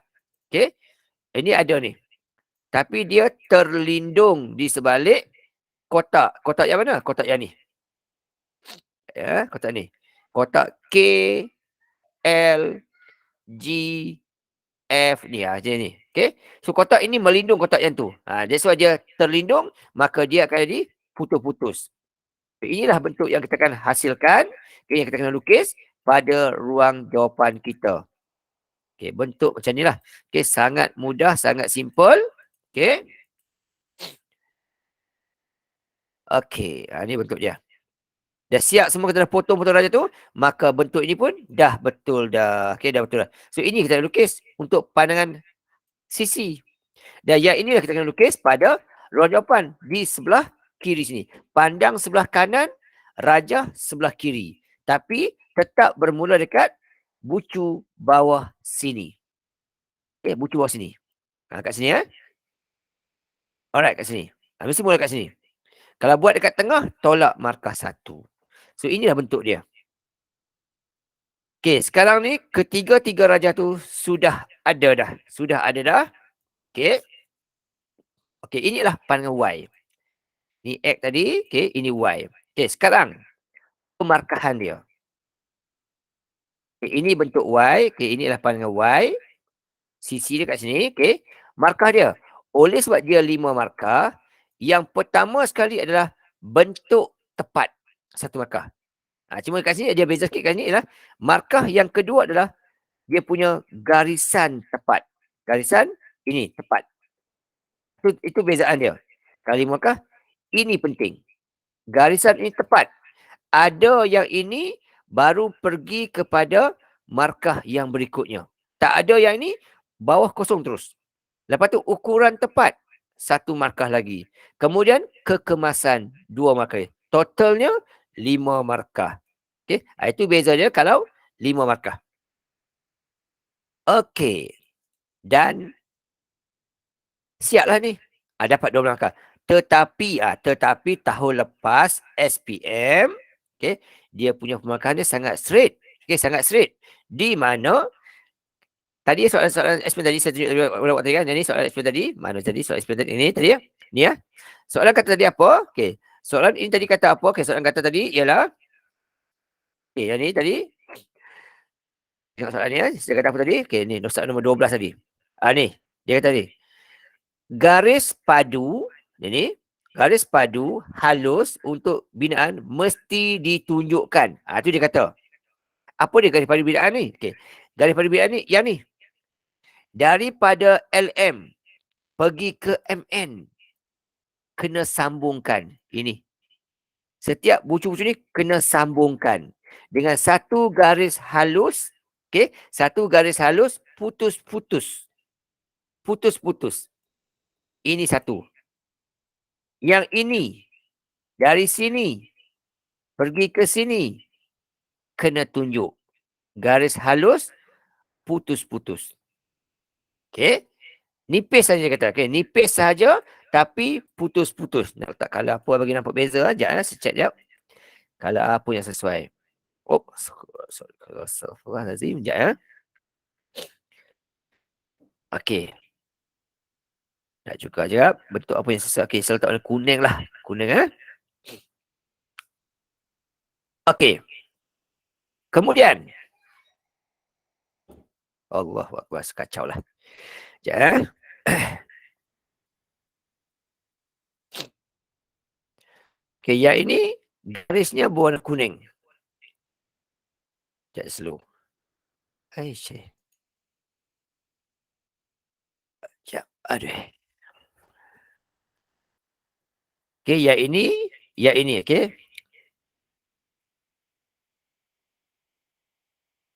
Okay. Ini ada ni. Tapi dia terlindung di sebalik kotak. Kotak yang mana? Kotak yang ni. Ya, kotak ni. Kotak K, L, G, F ni macam ni. Okay. So kotak ini melindung kotak yang tu. That's why dia terlindung, maka dia akan jadi putus-putus. Inilah bentuk yang kita akan hasilkan, okay, yang kita kena lukis pada ruang jawapan kita. Okay, bentuk macam ni lah. Okay, sangat mudah, sangat simple. Okay. Okay, ni bentuk dia. Dah siap semua, kita dah potong-potong raja tu, maka bentuk ini pun dah betul dah. Okay, dah betul dah. So ini kita lukis untuk pandangan sisi. Dan yang inilah kita kena lukis pada ruang jawapan di sebelah kiri sini. Pandang sebelah kanan, rajah sebelah kiri. Tapi tetap bermula dekat bucu bawah sini. Okay, bucu bawah sini. Kat sini ya. Alright, kat sini. Mesti mula kat sini. Kalau buat dekat tengah, tolak markah 1. So inilah bentuk dia. Okay, sekarang ni ketiga-tiga rajah tu sudah ada dah. Sudah ada dah. Okay. Okay, inilah pandangan Y. Ni X tadi. Okay, ini Y. Okay, sekarang pemarkahan dia. Okay, ini bentuk Y. Okay, inilah pandangan Y. Sisi dia kat sini. Okay, markah dia. Oleh sebab dia 5 markah, yang pertama sekali adalah bentuk tepat. Satu markah. Cuma kat sini dia beza sikit kat sini ialah markah yang kedua adalah dia punya garisan tepat. Garisan ini tepat. Itu bezaan dia. Kalau 5 markah, ini penting. Garisan ini tepat. Ada yang ini baru pergi kepada markah yang berikutnya. Tak ada yang ini bawah kosong terus. Lepas tu ukuran tepat 1 markah lagi. Kemudian kekemasan 2 markah. Totalnya 5 markah. Okey, itu beza dia kalau 5 markah. Okey. Dan siaplah ni. Dapat 12 markah. Tetapi tahun lepas SPM, okey, dia punya pemarkahan dia sangat straight. Okey, sangat straight. Di mana tadi soalan-soalan SPM tadi saya tunjuk tadi kan. Jadi soalan SPM tadi, mana tadi soalan SPM tadi? Ini tadi ya. Ni ya. Soalan kata tadi apa? Okey. Soalan ini tadi kata apa? Okey, soalan kata tadi ialah yang ni tadi. Tengok soalan ni ya. Saya kata apa tadi? Okey, ni soalan nombor 12 tadi. Ni. Dia kata tadi. Garis padu, ini garis padu halus untuk binaan mesti ditunjukkan. Itu dia kata. Apa dia garis padu binaan ni? Okey. Garis padu binaan ni, yang ni. Daripada LM pergi ke MN. Kena sambungkan. Ini. Setiap bucu-bucu ni kena sambungkan. Dengan satu garis halus. Okey. Satu garis halus putus-putus. Putus-putus. Ini satu. Yang ini. Dari sini. Pergi ke sini. Kena tunjuk. Garis halus. Putus-putus. Okey. Nipis saja kata. Okey. Nipis saja. Tapi putus-putus. Nak letak color apa bagi nampak beza. Sekejap. Saya check sekejap. Color apa yang sesuai. Oh. Sorry. Sekejap ya. Okey. Nak juga je. Bentuk apa yang sesuai. Okey. Saya letak warna kuning lah. Kuning Okey. Kemudian. Allah Akbar. Kacau lah. Sekejap Okey, yang ini garisnya berwarna kuning. Sekejap slow. Aisyah. Sekejap. Aduh. Okey, yang ini, okey.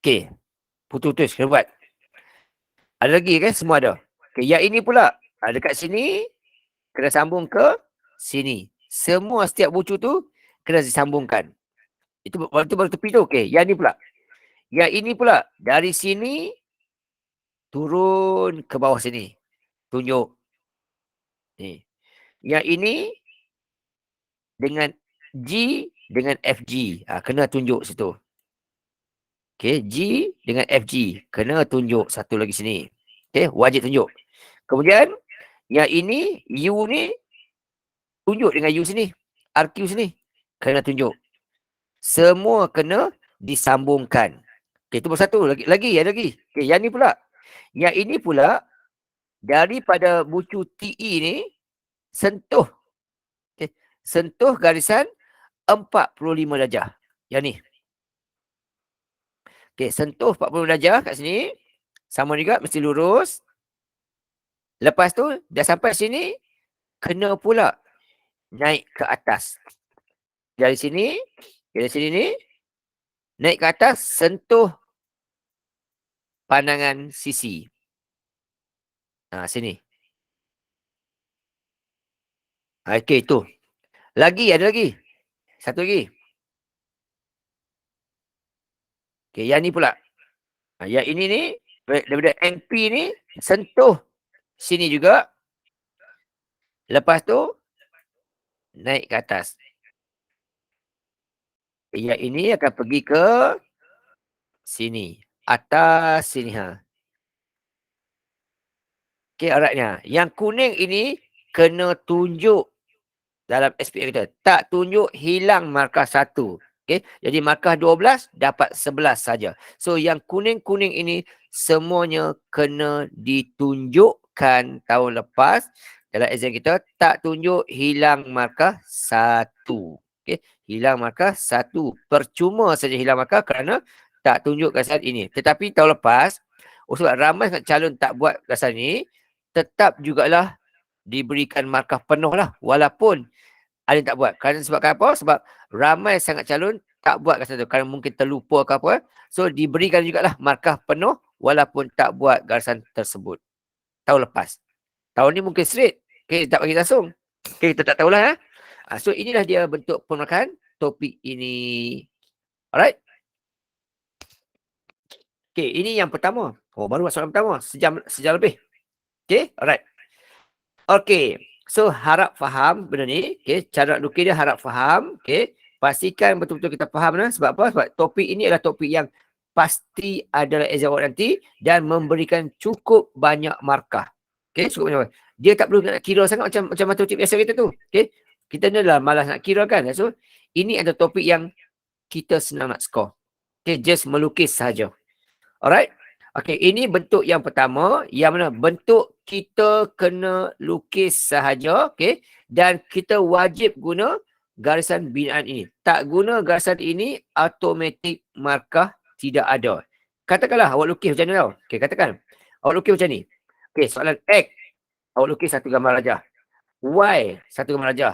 Okey. Putus-putus, kena buat. Ada lagi kan? Semua ada. Okey, yang ini pula. Dekat sini, kena sambung ke sini. Semua setiap bucu tu, kena disambungkan. Itu baru tepi tu. Okey, yang ni pula. Yang ini pula. Dari sini, turun ke bawah sini. Tunjuk. Ni. Yang ini, dengan G dengan FG. Kena tunjuk situ. Okey, G dengan FG. Kena tunjuk satu lagi sini. Okey, wajib tunjuk. Kemudian, yang ini, U ni, tunjuk dengan U sini. RQ sini. Kena tunjuk. Semua kena disambungkan. Okey, itu satu. Lagi, ada lagi. Okey, yang ni pula. Yang ini pula, daripada bucu TE ni, sentuh. Okay. Sentuh garisan 45 darjah. Yang ni. Okey, sentuh 40 darjah kat sini. Sama juga, mesti lurus. Lepas tu, dah sampai sini, kena pula naik ke atas. Dari sini ni, naik ke atas, sentuh pandangan sisi. Sini. Okey, tu. Ada lagi. Satu lagi. Okey, yang ni pula. Yang ini ni, daripada MP ni, sentuh sini juga. Lepas tu, naik ke atas. Yang ini akan pergi ke sini. Atas sini. Okey, alright. Yang kuning ini, kena tunjuk dalam SPM kita. Tak tunjuk, hilang markah 1. Okay? Jadi markah 12 dapat 11 saja. So yang kuning-kuning ini semuanya kena ditunjukkan tahun lepas dalam exam kita. Tak tunjuk, hilang markah 1. Okay? Hilang markah 1. Percuma saja hilang markah kerana tak tunjuk gasan ini. Tetapi tahun lepas, sebab ramai calon tak buat gasan ini, tetap jugalah diberikan markah penuh lah. Walaupun ada yang tak buat. Kerana sebab apa? Sebab ramai sangat calon tak buat garisan tu. Kerana mungkin terlupa ke apa. So diberikan jugalah markah penuh walaupun tak buat garisan tersebut. Tahun lepas. Tahun ni mungkin straight. Okay, tak bagi langsung. Okay, kita tak tahulah. So inilah dia bentuk pemarkahan topik ini. Alright. Okay, ini yang pertama. Oh, baru soalan pertama. Sejam lebih. Okay, alright. Okay. So harap faham benda ni. Okay, cara lukis dia harap faham. Okay. Pastikan betul-betul kita faham lah. Sebab apa? Sebab topik ini adalah topik yang pasti adalah exam award nanti dan memberikan cukup banyak markah. Okay, cukup banyak markah. Dia tak perlu nak kira sangat macam matematik biasa kita tu. Okay. Kita ni lah malas nak kira kan. So, ini adalah topik yang kita senang nak score. Okay, just melukis sahaja. Alright. Okay, ini bentuk yang pertama. Yang mana bentuk kita kena lukis sahaja. Okay. Dan kita wajib guna garisan binaan ini. Tak guna garisan ini, automatik markah tidak ada. Katakanlah awak lukis macam ni tau. Okay, katakan. Awak lukis macam ni. Okay, soalan X. Awak lukis satu gambar rajah. Y, satu gambar rajah.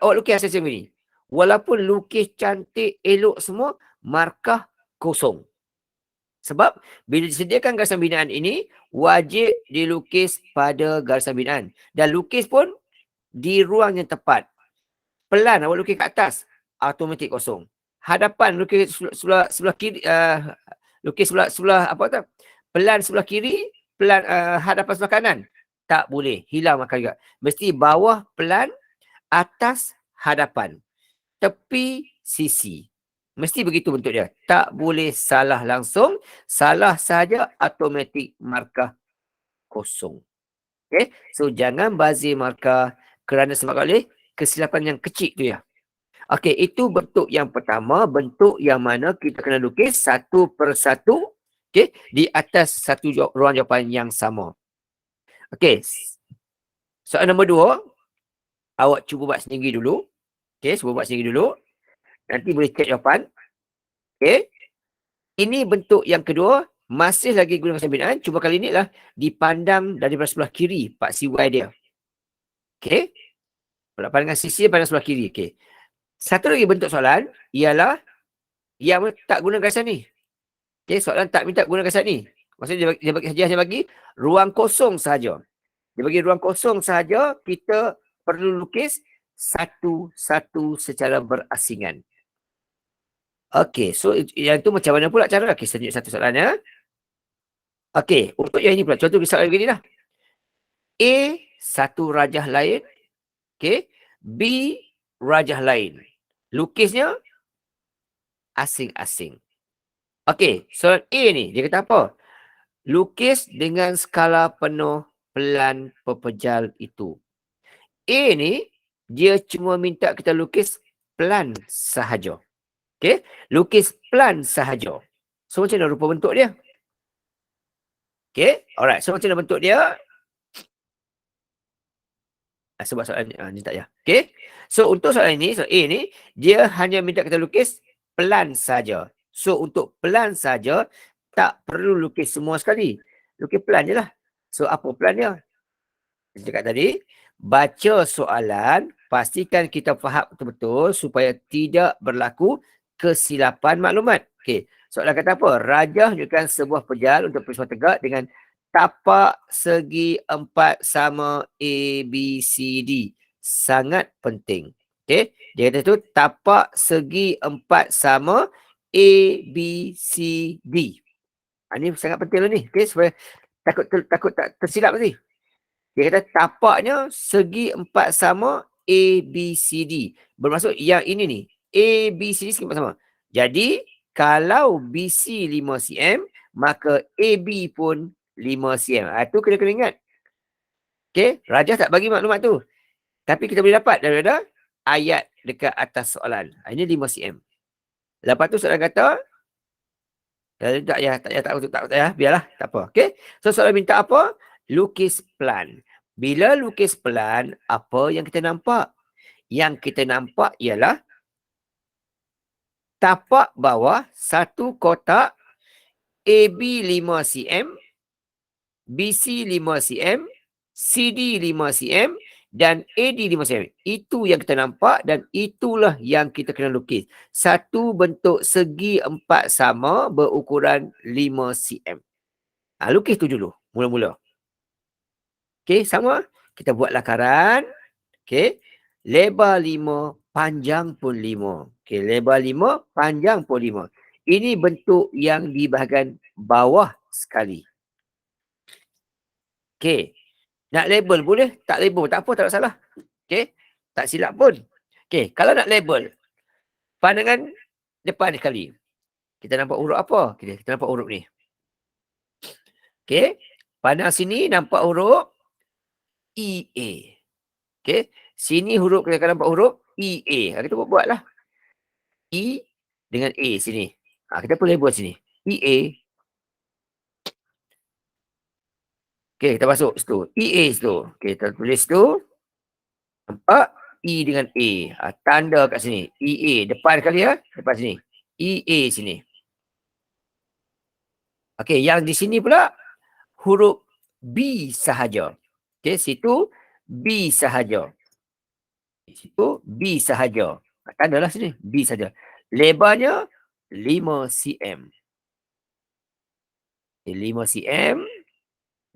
Awak lukis hasil macam ni. Walaupun lukis cantik, elok semua, markah kosong. Sebab bila disediakan garisan binaan ini, wajib dilukis pada garisan binaan. Dan lukis pun di ruang yang tepat. Pelan awak lukis kat atas, automatik kosong. Hadapan lukis sebelah kiri, lukis sebelah apa tu? Pelan sebelah kiri, pelan hadapan sebelah kanan. Tak boleh, hilang markah juga. Mesti bawah pelan, atas hadapan. Tepi sisi. Mesti begitu bentuk dia. Tak boleh salah langsung. Salah saja automatik markah kosong. Okay. So jangan bazir markah kerana sebab oleh kesilapan yang kecil tu ya. Okey, itu bentuk yang pertama. Bentuk yang mana kita kena lukis satu persatu. Okay, di atas satu ruang jawapan yang sama. Okey. Soalan nombor 2. Awak cuba buat sendiri dulu. Okey, cuba buat sendiri dulu. Nanti boleh cek jawapan. Okey. Ini bentuk yang kedua. Masih lagi guna garisan binaan. Cuba kali ni lah dipandang daripada sebelah kiri Pak CY dia. Okey. Pandangan sisi pandang sebelah kiri. Okey. Satu lagi bentuk soalan ialah yang tak guna garisan ni. Okey, soalan tak minta guna garisan ni. Maksudnya dia bagi ruang kosong sahaja. Dia bagi ruang kosong sahaja, kita perlu lukis satu-satu secara berasingan. Okey, so yang tu macam mana pula cara? Okey, saya tunjuk satu soalannya. Okey, untuk yang ini pula. Contoh soalan begini lah. A, satu rajah lain. Okey. B, rajah lain. Lukisnya asing-asing. Okey, soalan A ni, dia kata apa? Lukis dengan skala penuh pelan pepejal itu. A ni, dia cuma minta kita lukis pelan sahaja. Okey, lukis pelan sahaja. So, macam mana rupa bentuk dia? Okey, alright. So, macam mana bentuk dia? Sebab soalan ni tak ya. Okey. So, untuk soalan ini, soalan A ni, dia hanya minta kita lukis pelan saja. So, untuk pelan saja, tak perlu lukis semua sekali. Lukis pelan je lah. So, apa pelan dia? Saya cakap tadi, baca soalan, pastikan kita faham betul-betul supaya tidak berlaku kesilapan maklumat. Okey, soalan kata apa? Rajah menunjukkan sebuah pejal untuk peristiwa tegak dengan tapak segi 4 sama A, B, C, D. Sangat penting. Okey, dia kata tu tapak segi 4 sama A, B, C, D. Ini sangat penting lah ni. Okey, supaya takut tak tersilap nanti. Dia kata tapaknya segi 4 sama A, B, C, D. Bermaksud yang ini ni. A, B, C, D segi 4 sama. Jadi, kalau BC 5 cm, maka AB pun 5 cm. Itu kena ingat. Okay, Rajah tak bagi maklumat tu. Tapi kita boleh dapat daripada ayat dekat atas soalan. Ini 5 cm. Lepas tu soalan kata, tak ya, biarlah, tak apa. Okay, so soalan minta apa? Lukis pelan. Bila lukis pelan, apa yang kita nampak? Yang kita nampak ialah tapak bawah satu kotak AB 5 cm, BC 5 cm, CD 5 cm dan AD 5 cm. Itu yang kita nampak dan itulah yang kita kena lukis. Satu bentuk segi empat sama berukuran 5 cm. Lukis tu dulu mula-mula. Okey, sama. Kita buat lakaran. Okey. Lebar 5, panjang pun 5. Okey, lebar 5, panjang pun 5. Ini bentuk yang di bahagian bawah sekali. Okey. Nak label boleh, tak label tak apa, tak ada salah. Okey. Tak silap pun. Okey, kalau nak label, pandangan depan sekali. Kita nampak huruf apa? Okay, kita nampak huruf ni. Okey. Pandang sini nampak huruf EA. Okey. Sini huruf kita akan nampak huruf EA. Kita buatlah. E dengan A sini. Kita boleh buat sini. EA. Okey, kita masuk situ. EA situ. Okey, kita tulis situ. Nampak? E dengan A. Tanda kat sini. EA. Depan kali ya. Depan sini. EA sini. Okey, yang di sini pula huruf B sahaja. Okey, situ B sahaja. Situ B sahaja. Tandalah sini. B sahaja. Lebarnya 5 cm. 5 cm.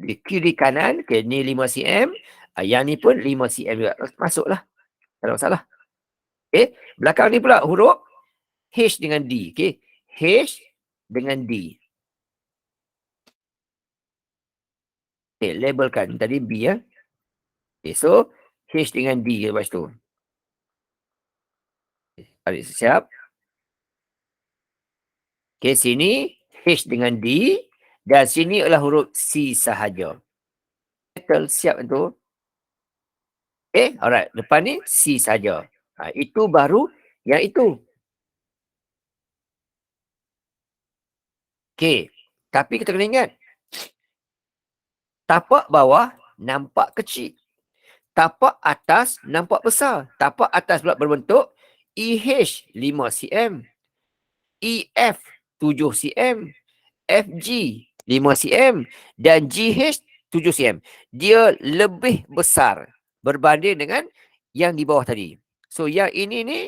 Di kiri kanan. Okay, ni 5 cm. Yang ni pun 5 cm juga. Masuklah. Tak ada masalah. Okay. Belakang ni pula huruf H dengan D. Okay. H dengan D. Okay, labelkan. Tadi B ya. Okay, so H dengan D lepas tu. Tarik siap. Okay, sini H dengan D. Dan sini adalah huruf C sahaja. Settle siap tu. Okay, alright. Depan ni C saja. Itu baru yang itu. Okay. Tapi kita kena ingat. Tapak bawah nampak kecil. Tapak atas nampak besar. Tapak atas pula berbentuk EH 5 cm. EF 7 cm. FG 5 cm. Dan GH 7 cm. Dia lebih besar berbanding dengan yang di bawah tadi. So yang ini ni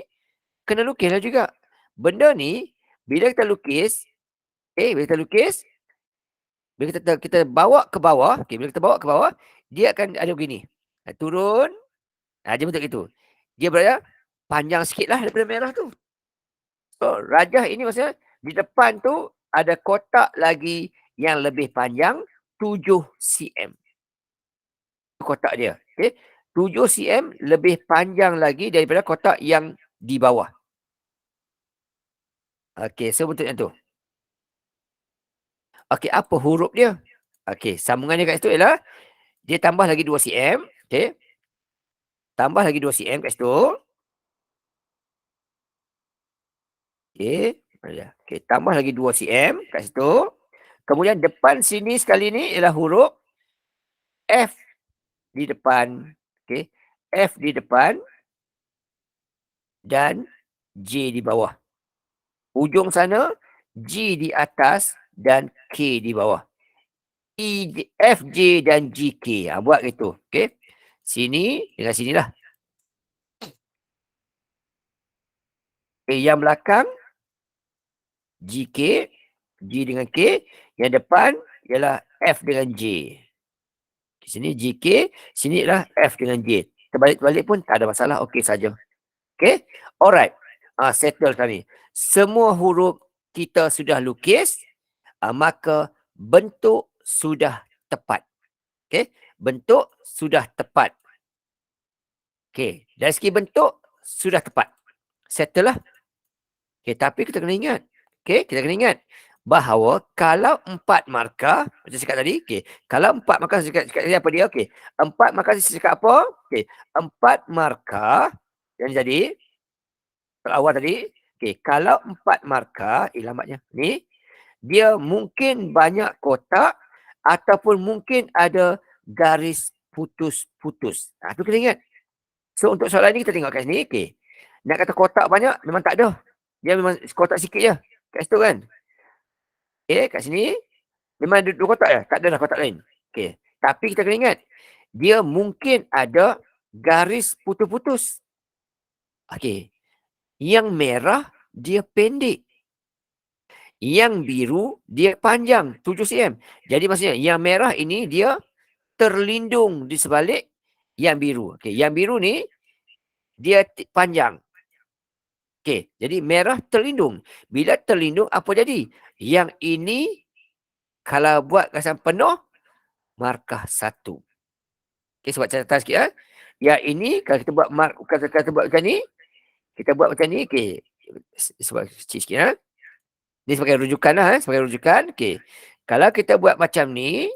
kena lukislah juga. Benda ni bila kita lukis, bila kita bawa ke bawah, bila kita bawa ke bawah, dia akan ada begini. Turun, dia bentuk itu. Dia berada panjang sikit lah daripada merah tu. So rajah ini maksudnya di depan tu ada kotak lagi yang lebih panjang 7 cm. Kotak dia. Okay. 7 cm lebih panjang lagi daripada kotak yang di bawah. Okey, so bentuknya tu. Okey, apa huruf dia? Okey, sambungannya kat situ ialah dia tambah lagi 2 cm. Okey. Tambah lagi 2 cm kat situ. Okey. Okey, tambah lagi 2 cm kat situ. Kemudian depan sini sekali ni ialah huruf F di depan. Okey. F di depan dan J di bawah. Ujung sana G di atas dan K di bawah. F, J dan G, K. Buat gitu. Okey. Sini dengan sinilah. Yang belakang G, K. G dengan K. Yang depan ialah F dengan J. Sini G, K. Sini ialah F dengan J. Terbalik-terbalik pun tak ada masalah. Okey saja. Okey. Alright. Settle kami. Semua huruf kita sudah lukis. Maka bentuk sudah tepat. Okey. Bentuk sudah tepat. Okey. Dari segi bentuk sudah tepat. Settle lah. Okey. Tapi kita kena ingat. Okey. Kita kena ingat. Bahawa kalau 4 markah. Macam cakap tadi. Okey. Kalau 4 markah. Cakap apa dia? Okey. 4 markah saya cakap apa? Okey. 4 markah. Yang jadi. Awal tadi. Okey. Kalau 4 markah. Lambatnya. Ni. Dia mungkin banyak kotak. Ataupun mungkin ada garis putus-putus. Itu kena ingat. So untuk soalan ni kita tengok kat sini. Okay. Nak kata kotak banyak memang tak ada. Dia memang kotak sikit je. Kat situ kan. Okay, kat sini. Memang ada 2 kotak je. Tak adalah kotak lain. Okay. Tapi kita kena ingat. dia mungkin ada garis putus-putus. Okey. Yang merah dia pendek. Yang biru dia panjang 7 cm. Jadi maksudnya yang merah ini dia terlindung di sebalik yang biru. Okey, yang biru ni dia panjang. Okey, jadi merah terlindung. Bila terlindung apa jadi? Yang ini kalau buat garisan penuh markah 1. Okey, sebab catatan sikit ah. Yang ini kalau kita buat kalau kita buat macam ni, kita buat macam ni, okey. Sebab kecil sikit ah. Ni sebagai rujukan lah, sebagai rujukan. Okey. Kalau kita buat macam ni,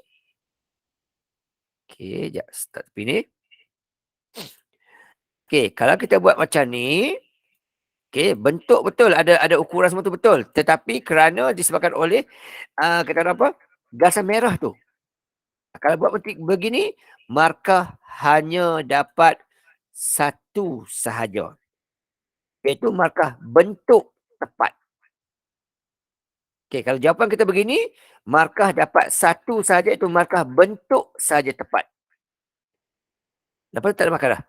okey, jap start tepi ni. Okey, kalau kita buat macam ni, okey, bentuk betul ada ukuran semua tu betul. Tetapi kerana disebabkan oleh kita kata apa? Gasan merah tu. Kalau buat begini, markah hanya dapat 1 sahaja. Iaitu markah bentuk tepat. Okey, kalau jawapan kita begini, markah dapat 1 sahaja, iaitu markah bentuk sahaja tepat. Lepas tu tak ada markah dah.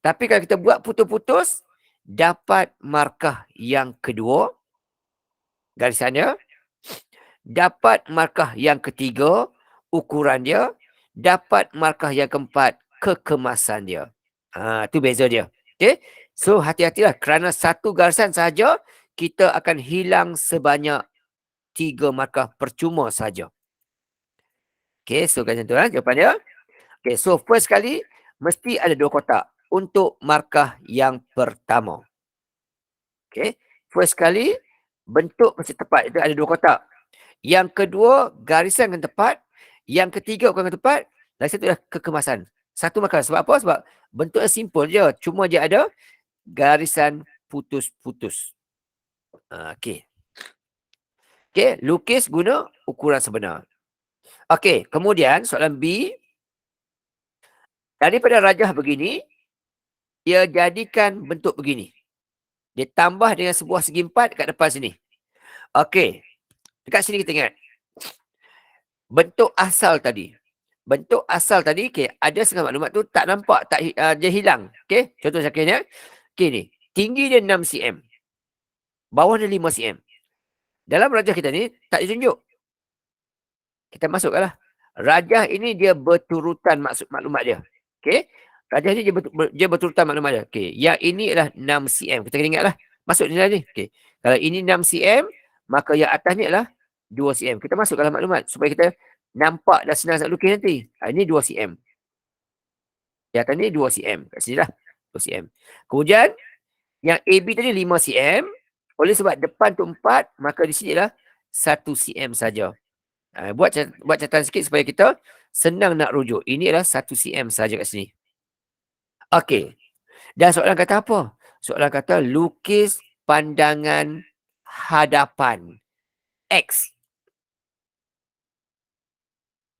Tapi kalau kita buat putus-putus, dapat markah yang kedua, garisannya. Dapat markah yang ketiga, ukuran dia. Dapat markah yang keempat, kekemasan dia. Itu beza dia. Okay? So, hati-hatilah. Kerana 1 garisan sahaja, kita akan hilang sebanyak 3 markah percuma saja. Okay, so macam tu lah jawapannya. Okay, so first kali, mesti ada 2 kotak untuk markah yang pertama. Okay, first kali, bentuk mesti tepat. Itu ada 2 kotak. Yang kedua, garisan yang tepat. Yang ketiga, ukuran yang tepat. Dan satu adalah kekemasan. 1 markah. Sebab apa? Sebab bentuknya simple je. Cuma dia ada garisan putus-putus. Okay. Okay, lukis guna ukuran sebenar. Okay, kemudian soalan B. Daripada rajah begini, dia jadikan bentuk begini. Dia tambah dengan sebuah segi 4 kat depan sini. Okey. Dekat sini kita ingat. Bentuk asal tadi. Bentuk asal tadi, okay, ada setengah maklumat tu tak nampak, dia hilang. Okey, contoh contohnya. Okey ni, tinggi dia 6 cm. Bawah dia 5 cm. Dalam rajah kita ni tak ditunjuk. Kita masukkanlah. Rajah ini dia berturutan maklumat dia. Okey. Rajah ni dia berturutan maklumat dia. Okey, yang ini adalah 6 cm. Kita kena ingatlah. Masuk di dalam ni. Okey. Kalau ini 6 cm, maka yang atas ni adalah 2 cm. Kita masukkanlah maklumat supaya kita nampak dah senang nak lukis nanti. Ini 2 cm. Yang atas ni 2 cm. Kat sini lah. 2 cm. Kemudian, yang AB tadi 5 cm. Oleh sebab depan tu 4, maka di sini adalah 1 cm saja. Buat catatan sikit supaya kita senang nak rujuk. Ini adalah 1 cm saja kat sini. Okey. Dan soalan kata apa? Soalan kata lukis pandangan hadapan. X.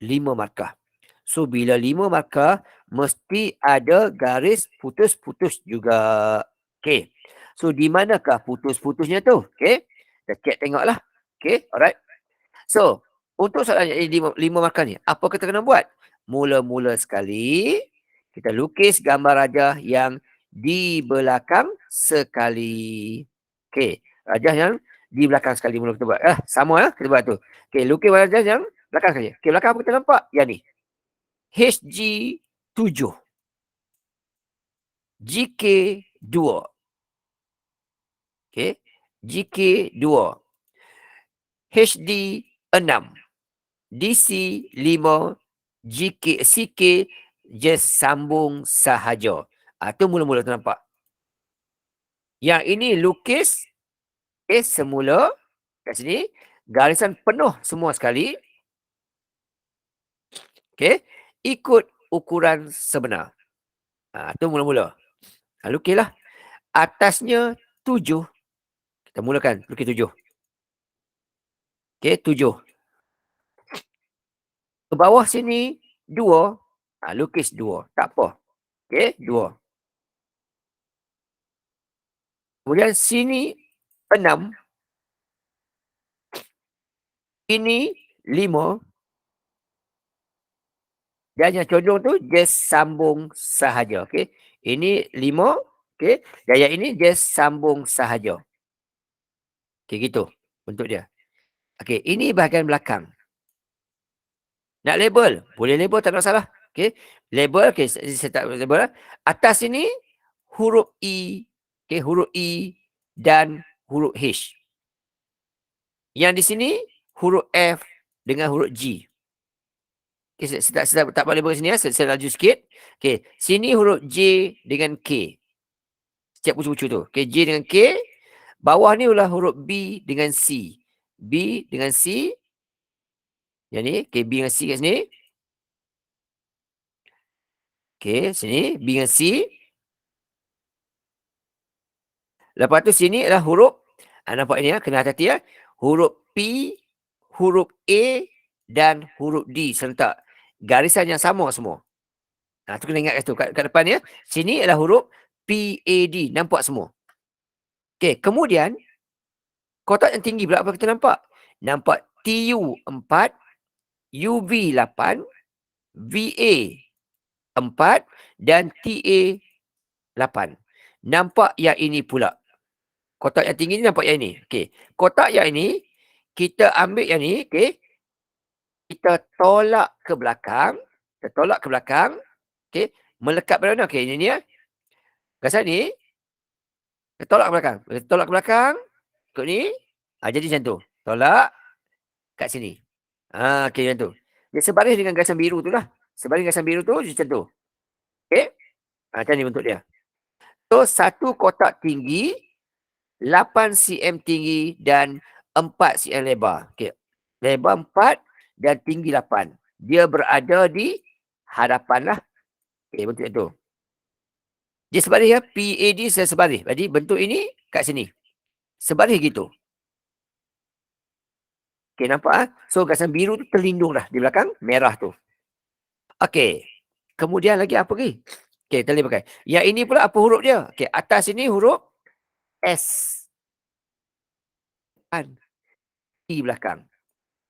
5 markah. So, bila 5 markah, mesti ada garis putus-putus juga. Okey. So, di manakah putus-putusnya tu? Okey. Kita cek tengoklah. Okey. Alright. So, untuk soalan yang 5 markah ni, apa kita kena buat? Mula-mula sekali, kita lukis gambar rajah yang di belakang sekali. Okey, rajah yang di belakang sekali mula kita buat. Sama lah kita buat tu. Okey, lukis rajah yang belakang sekali. Okey, belakang apa kita nampak? Yang ni. HG7. GK2. Okey, GK2. HD6. DC5, CK just sambung sahaja. Tu mula-mula tu nampak. Yang ini lukis semula kat sini garisan penuh semua sekali. Okey, ikut ukuran sebenar. Tu mula-mula. Lukislah. Atasnya 7. Kita mulakan lukis 7. Okey, 7. Ke bawah sini 2. Lukis 2. Tak apa. Okey, 2. Kemudian sini 6. Ini 5. Dan yang condong tu just sambung sahaja. Okey. Ini 5. Okey. Dan yang ini just sambung sahaja. Okey, gitu bentuk dia. Okey, ini bahagian belakang. Nak label? Boleh label, tak ada masalah. Okey. Label, okey, saya tak label lah. Atas ini huruf E, okey, huruf E dan huruf H. Yang di sini huruf F dengan huruf G. Okay, saya tak boleh label sini ya. Saya laju sikit. Okey, sini huruf J dengan K. Setiap pucu-pucu tu. Okey, J dengan K. Bawah ni adalah huruf B dengan C. B dengan C. Yang ni, okey, B dengan C kat sini. Okey, sini B dengan C. Lepas tu sini adalah huruf, nampak ini ya, kena hati-hati ya. Huruf P, huruf A dan huruf D serentak. Garisan yang sama semua. Tu kena ingat kat situ. Kat depan ya. Sini adalah huruf P, A, D. Nampak semua. Okey, kemudian kotak yang tinggi pula apa kita nampak? Nampak TU 4, UV 8, VA 4 dan TA 8. Nampak yang ini pula. Kotak yang tinggi ni nampak yang ini. Okey. Kotak yang ini, kita ambil yang ni, okey. Kita tolak ke belakang. Kita tolak ke belakang. Okey. Melekat pada mana? Okey, ini ya. Kat ni. Kita tolak ke belakang. Kita tolak ke belakang. Ikut ni. Jadi macam tu. Tolak. Kat sini. Okey, macam tu. Dia sebaris dengan gasan biru tu lah. Sebaris gasan biru tu, macam tu. Okey. Macam ni bentuk dia. So, satu kotak tinggi, 8 cm tinggi dan 4 cm lebar. Okey. Lebar 4 dan tinggi 8. Dia berada di hadapan lah. Okey, bentuk itu. Dia sebaris ya. PAD saya sebaris. Jadi bentuk ini kat sini. Sebaris gitu. Okey, nampak? So, gasan biru tu terlindung dah di belakang merah tu. Okey. Kemudian lagi apa lagi? Okey, kita boleh pakai. Yang ini pula apa huruf dia? Okey, atas ini huruf S. I belakang.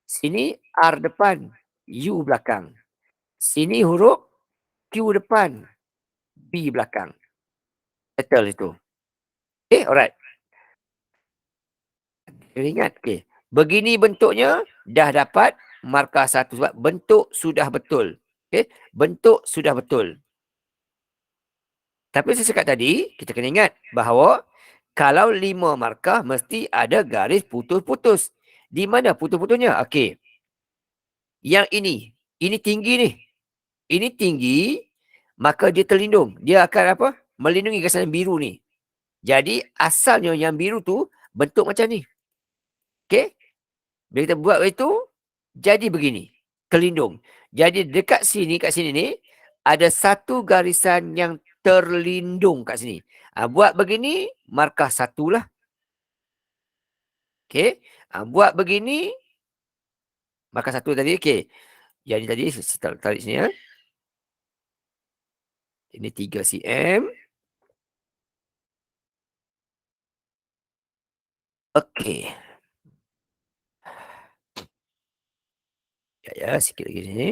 Sini R depan. U belakang. Sini huruf Q depan. B belakang. Settle itu. Okay, alright. Ingat, okay. Begini bentuknya, dah dapat markah 1. Sebab bentuk sudah betul. Okay. Bentuk sudah betul. Tapi saya cakap tadi, kita kena ingat bahawa kalau 5 markah, mesti ada garis putus-putus. Di mana putus-putusnya? Okey. Yang ini tinggi ni. Ini tinggi, maka dia terlindung. Dia akan apa? Melindungi gasan biru ni. Jadi, asalnya yang biru tu bentuk macam ni. Okey? Bila kita buat itu, jadi begini. Terlindung. Jadi, dekat sini, kat sini ni, ada satu garisan yang terlindung kat sini. Buat begini, markah 1 lah. Okey. Buat begini, markah 1 tadi. Okey. Jadi tadi, saya tarik sini ya. Ini 3 cm. Okey. Ya, sikit lagi sini.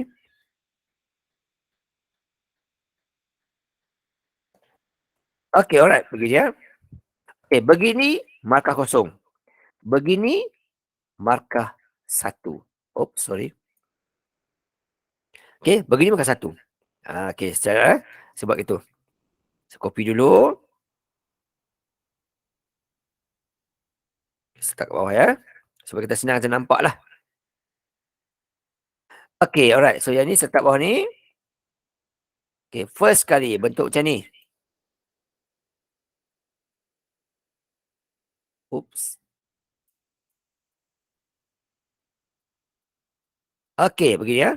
Okey, alright. Begini ya. Okey, begini markah kosong. Begini markah 1. Oops, sorry. Okey, begini markah 1. Okey, secara sebab itu. Saya copy dulu. Start kat bawah ya. Supaya kita senang nampak lah. Okey, alright. So, yang ni start bawah ni. Okey, first kali bentuk macam ni. Oops. Okey, begini ya.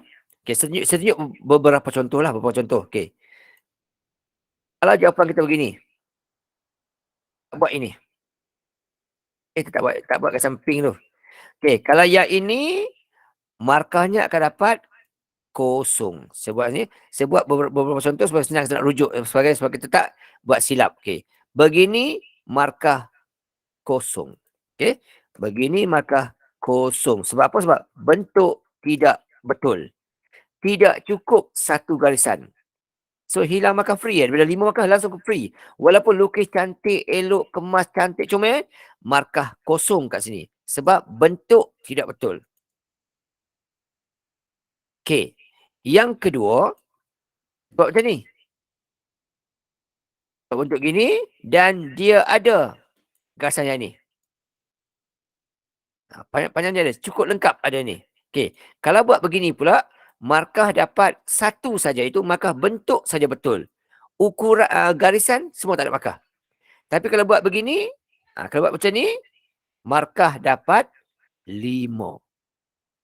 Okey, saya tunjuk beberapa contoh lah. Beberapa contoh. Okey. Kalau jawapan kita begini. Buat ini. Kita tak buat kat samping tu. Okey, kalau yang ini, markahnya akan dapat kosong. Saya buat ni. Saya buat beberapa contoh supaya senang nak rujuk. Sebab kita tak buat silap. Okey. Begini, markah kosong. Okey. Begini, markah kosong. Sebab apa? Sebab bentuk tidak betul. tidak cukup satu garisan. So hilang markah free kan. Bila 5 markah langsung ke free. Walaupun lukis cantik, elok, kemas cantik, comel, markah kosong kat sini. Sebab bentuk tidak betul. Okey. Yang kedua, buat macam ni. Buat bentuk gini dan dia ada garisan yang ni. Panjang dia ada. Cukup lengkap ada ni. Okey. Kalau buat begini pula, markah dapat satu saja. Itu markah bentuk saja betul. Ukuran garisan semua tak ada markah. Tapi kalau buat begini, kalau buat macam ni, markah dapat 5.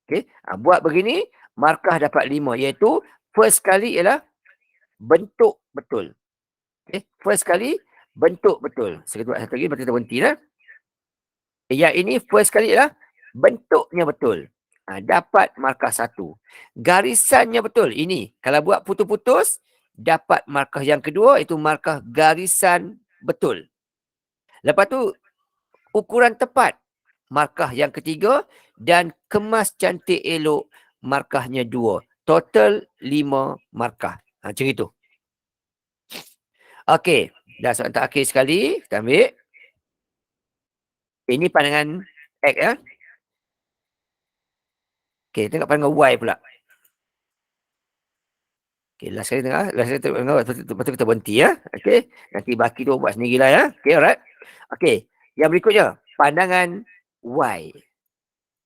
Okey. Buat begini, markah dapat 5. Iaitu first kali ialah bentuk betul. Okey. First kali bentuk betul. Saya buat satu lagi, lepas tu kita berhenti lah. Yang ini first kali ialah bentuknya betul. Dapat markah 1. Garisannya betul. Ini kalau buat putus-putus, dapat markah yang kedua, itu markah garisan betul. Lepas tu ukuran tepat, markah yang ketiga, dan kemas cantik elok, markahnya 2. Total 5 markah. Macam itu. Okey. Dah soalan terakhir sekali. Kita ambil. Ini pandangan X ya. Okey, tengok pandangan Y pula. Okey, last sekali tengok. Last sekali tengok. Lepas tu kita berhenti ya. Okey. Nanti baki tu buat sendirilah ya. Okey, alright. Okey. Yang berikutnya, pandangan Y.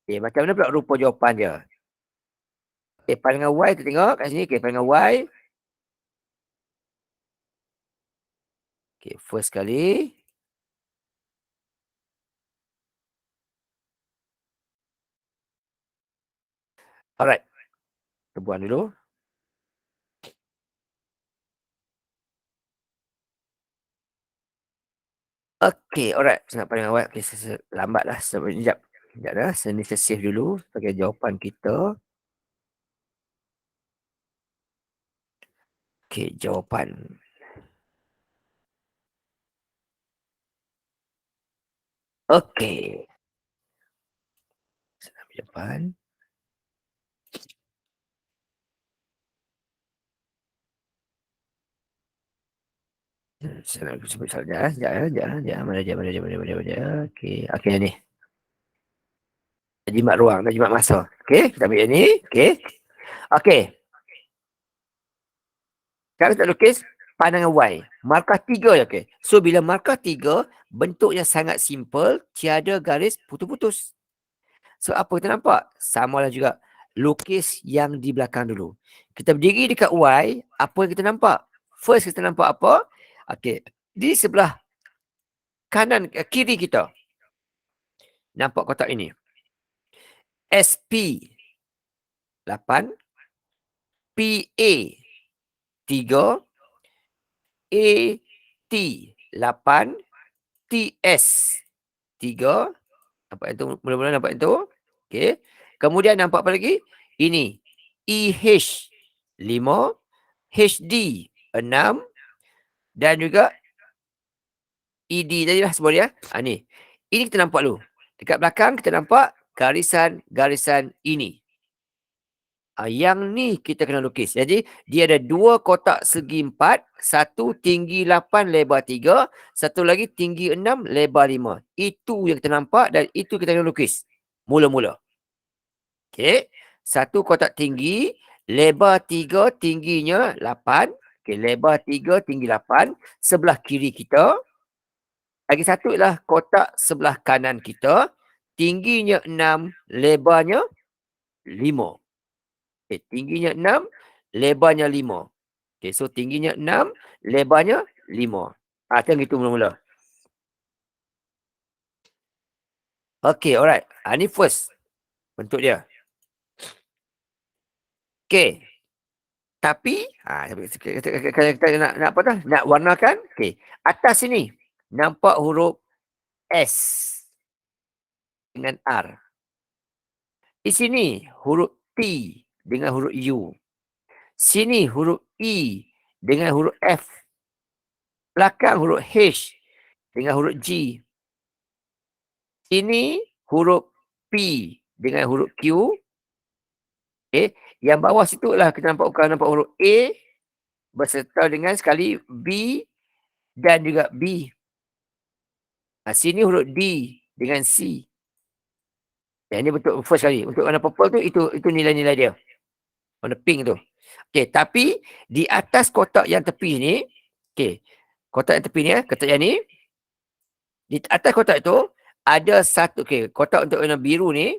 Okey, macam mana pula rupa jawapan dia? Okey, pandangan Y kita tengok kat sini. Okey, pandangan Y. Okey, first kali. Alright. Kita buang dulu. Okey, alright. Saya nak pandangan Y. Okey, saya lambatlah. Sekejap. Sekejap dah. Saya ni saya save dulu sebagai jawapan kita. Okey, jawapan. Okey. Saya ambil jawapan. Saya nak sebut saja. Sekejap. Mana dia. Okey. Okey, yang ni. Jimat ruang dan jimat masa. Okey, kita ambil yang ni. Okey. Okey. Sekarang kita lukis pandangan Y. Markah 3 je. Okey. So, bila markah 3, bentuknya sangat simple. Tiada garis putus-putus. So, apa kita nampak? Samalah juga. Lukis yang di belakang dulu. Kita berdiri dekat Y. Apa yang kita nampak? First, kita nampak apa? Okey. Di sebelah kanan, kiri kita. Nampak kotak ini. SP 8. PA 3. AT 8. TS 3. Nampak itu? Mula-mula nampak itu? Okey. Kemudian nampak apa lagi? Ini. EH 5. HD 6. Dan juga ED tadi lah semua dia. Ni. Ini kita nampak dulu. Dekat belakang kita nampak garisan-garisan ini. Yang ni kita kena lukis. Jadi, dia ada 2 kotak segi 4. Satu tinggi 8, lebar 3. Satu lagi tinggi 6, lebar 5. Itu yang kita nampak dan itu kita kena lukis. Mula-mula. Okey. Satu kotak tinggi, lebar 3, tingginya 8. Okey, lebar 3, tinggi 8. Sebelah kiri kita. Lagi satu ialah kotak sebelah kanan kita. Tingginya 6, lebarnya 5. Okay, tingginya 6, lebarnya 5. Okay, so tingginya 6, lebarnya 5. Macam gitu mula-mula. Okay, alright. Ni first bentuk dia. Okay. Tapi, kita nak apa dah? Nak warnakan. Okay. Atas sini, nampak huruf S dengan R. Di sini, huruf T dengan huruf U. Sini huruf E dengan huruf F. Belakang huruf H dengan huruf G. Sini huruf P dengan huruf Q. Okay. Yang bawah situ lah kita nampak huruf A berserta dengan sekali B dan juga B. Sini huruf D dengan C. Yang ini bentuk first kali. Untuk warna purple tu, itu nilai-nilai dia. Warna pink tu. Okay, tapi di atas kotak yang tepi ni, okay, kotak yang tepi ni, kotak yang ni, di atas kotak tu, ada satu, okay, kotak untuk warna biru ni,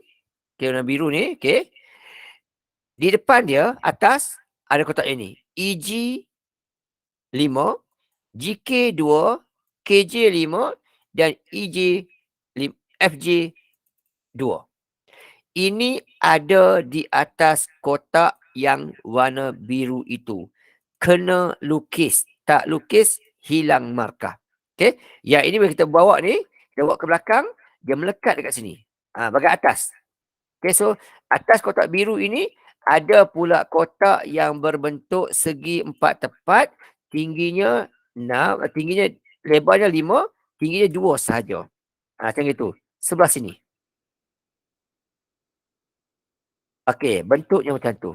okay, warna biru ni, okay, di depan dia, atas, ada kotak ini. EG 5, GK 2, KJ 5, dan EJ, FJ 2. Ini ada di atas kotak yang warna biru itu. Kena lukis. Tak lukis, hilang markah. Okay. Yang ini bila kita bawa ni, kita bawa ke belakang, dia melekat dekat sini. Bahagian atas. Okay, so atas kotak biru ini, ada pula kotak yang berbentuk segi 4 tepat, tingginya 6, tingginya, lebarnya 5, tingginya 2 sahaja. Macam itu. Sebelah sini. Okey, bentuknya macam tu.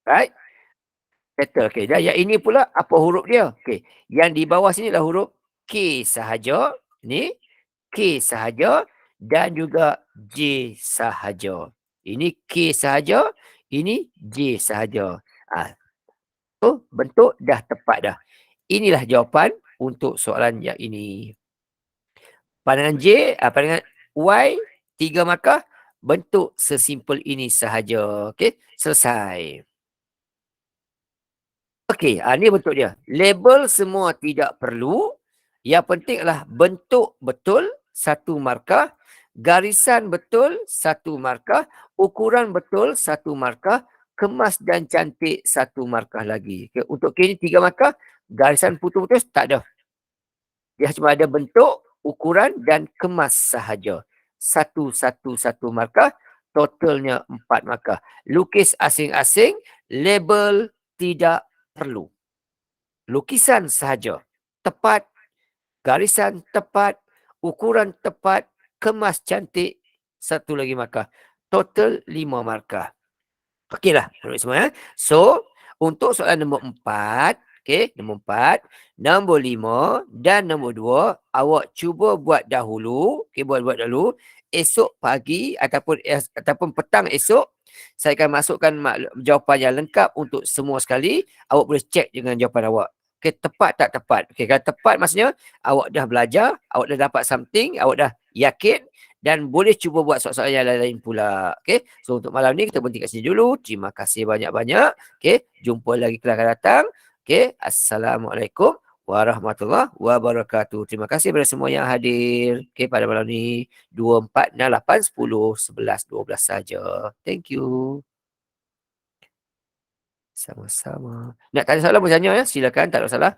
Right? Settle. Okey, dan yang ini pula apa huruf dia? Okey, yang di bawah sini adalah huruf K sahaja. Ni K sahaja dan juga J sahaja. Ini K sahaja, ini J sahaja. So bentuk dah tepat dah. Inilah jawapan untuk soalan yang ini. Pandangan J, pandangan Y, 3 markah, bentuk sesimpel ini sahaja. Okey, selesai. Okey, ni bentuk dia. Label semua tidak perlu. Yang penting adalah bentuk betul, 1 markah. Garisan betul, 1 markah. Ukuran betul, 1 markah. Kemas dan cantik, 1 markah lagi. Okay, untuk K ni 3 markah. Garisan putus-putus tak ada. Dia cuma ada bentuk, ukuran dan kemas sahaja. 1 markah. Totalnya 4 markah. Lukis asing-asing, label tidak perlu. Lukisan sahaja. Tepat, garisan tepat, ukuran tepat, kemas cantik, 1 lagi markah. Total 5 markah. Okeylah, semua ya. So, untuk soalan nombor 4, okey, nombor 4, nombor 5 dan nombor 2, awak cuba buat dahulu, okey, buat dahulu. Esok pagi ataupun petang esok, saya akan masukkan jawapan yang lengkap untuk semua sekali. Awak boleh cek dengan jawapan awak. Okay, tepat tak tepat. Okay, kalau tepat maksudnya awak dah belajar, awak dah dapat something, awak dah yakin dan boleh cuba buat soalan-soalan yang lain-lain pula. Okay, so untuk malam ni kita berhenti kat sini dulu. Terima kasih banyak-banyak. Okay, jumpa lagi kelas akan datang. Okay, Assalamualaikum warahmatullahi wabarakatuh. Terima kasih kepada semua yang hadir. Okay, pada malam ni 2, 4, 6, 8, 10, 11, 12 saja. Thank you. Sama-sama. Nak tanya soalan boleh tanya ya. Silakan, tak ada masalah.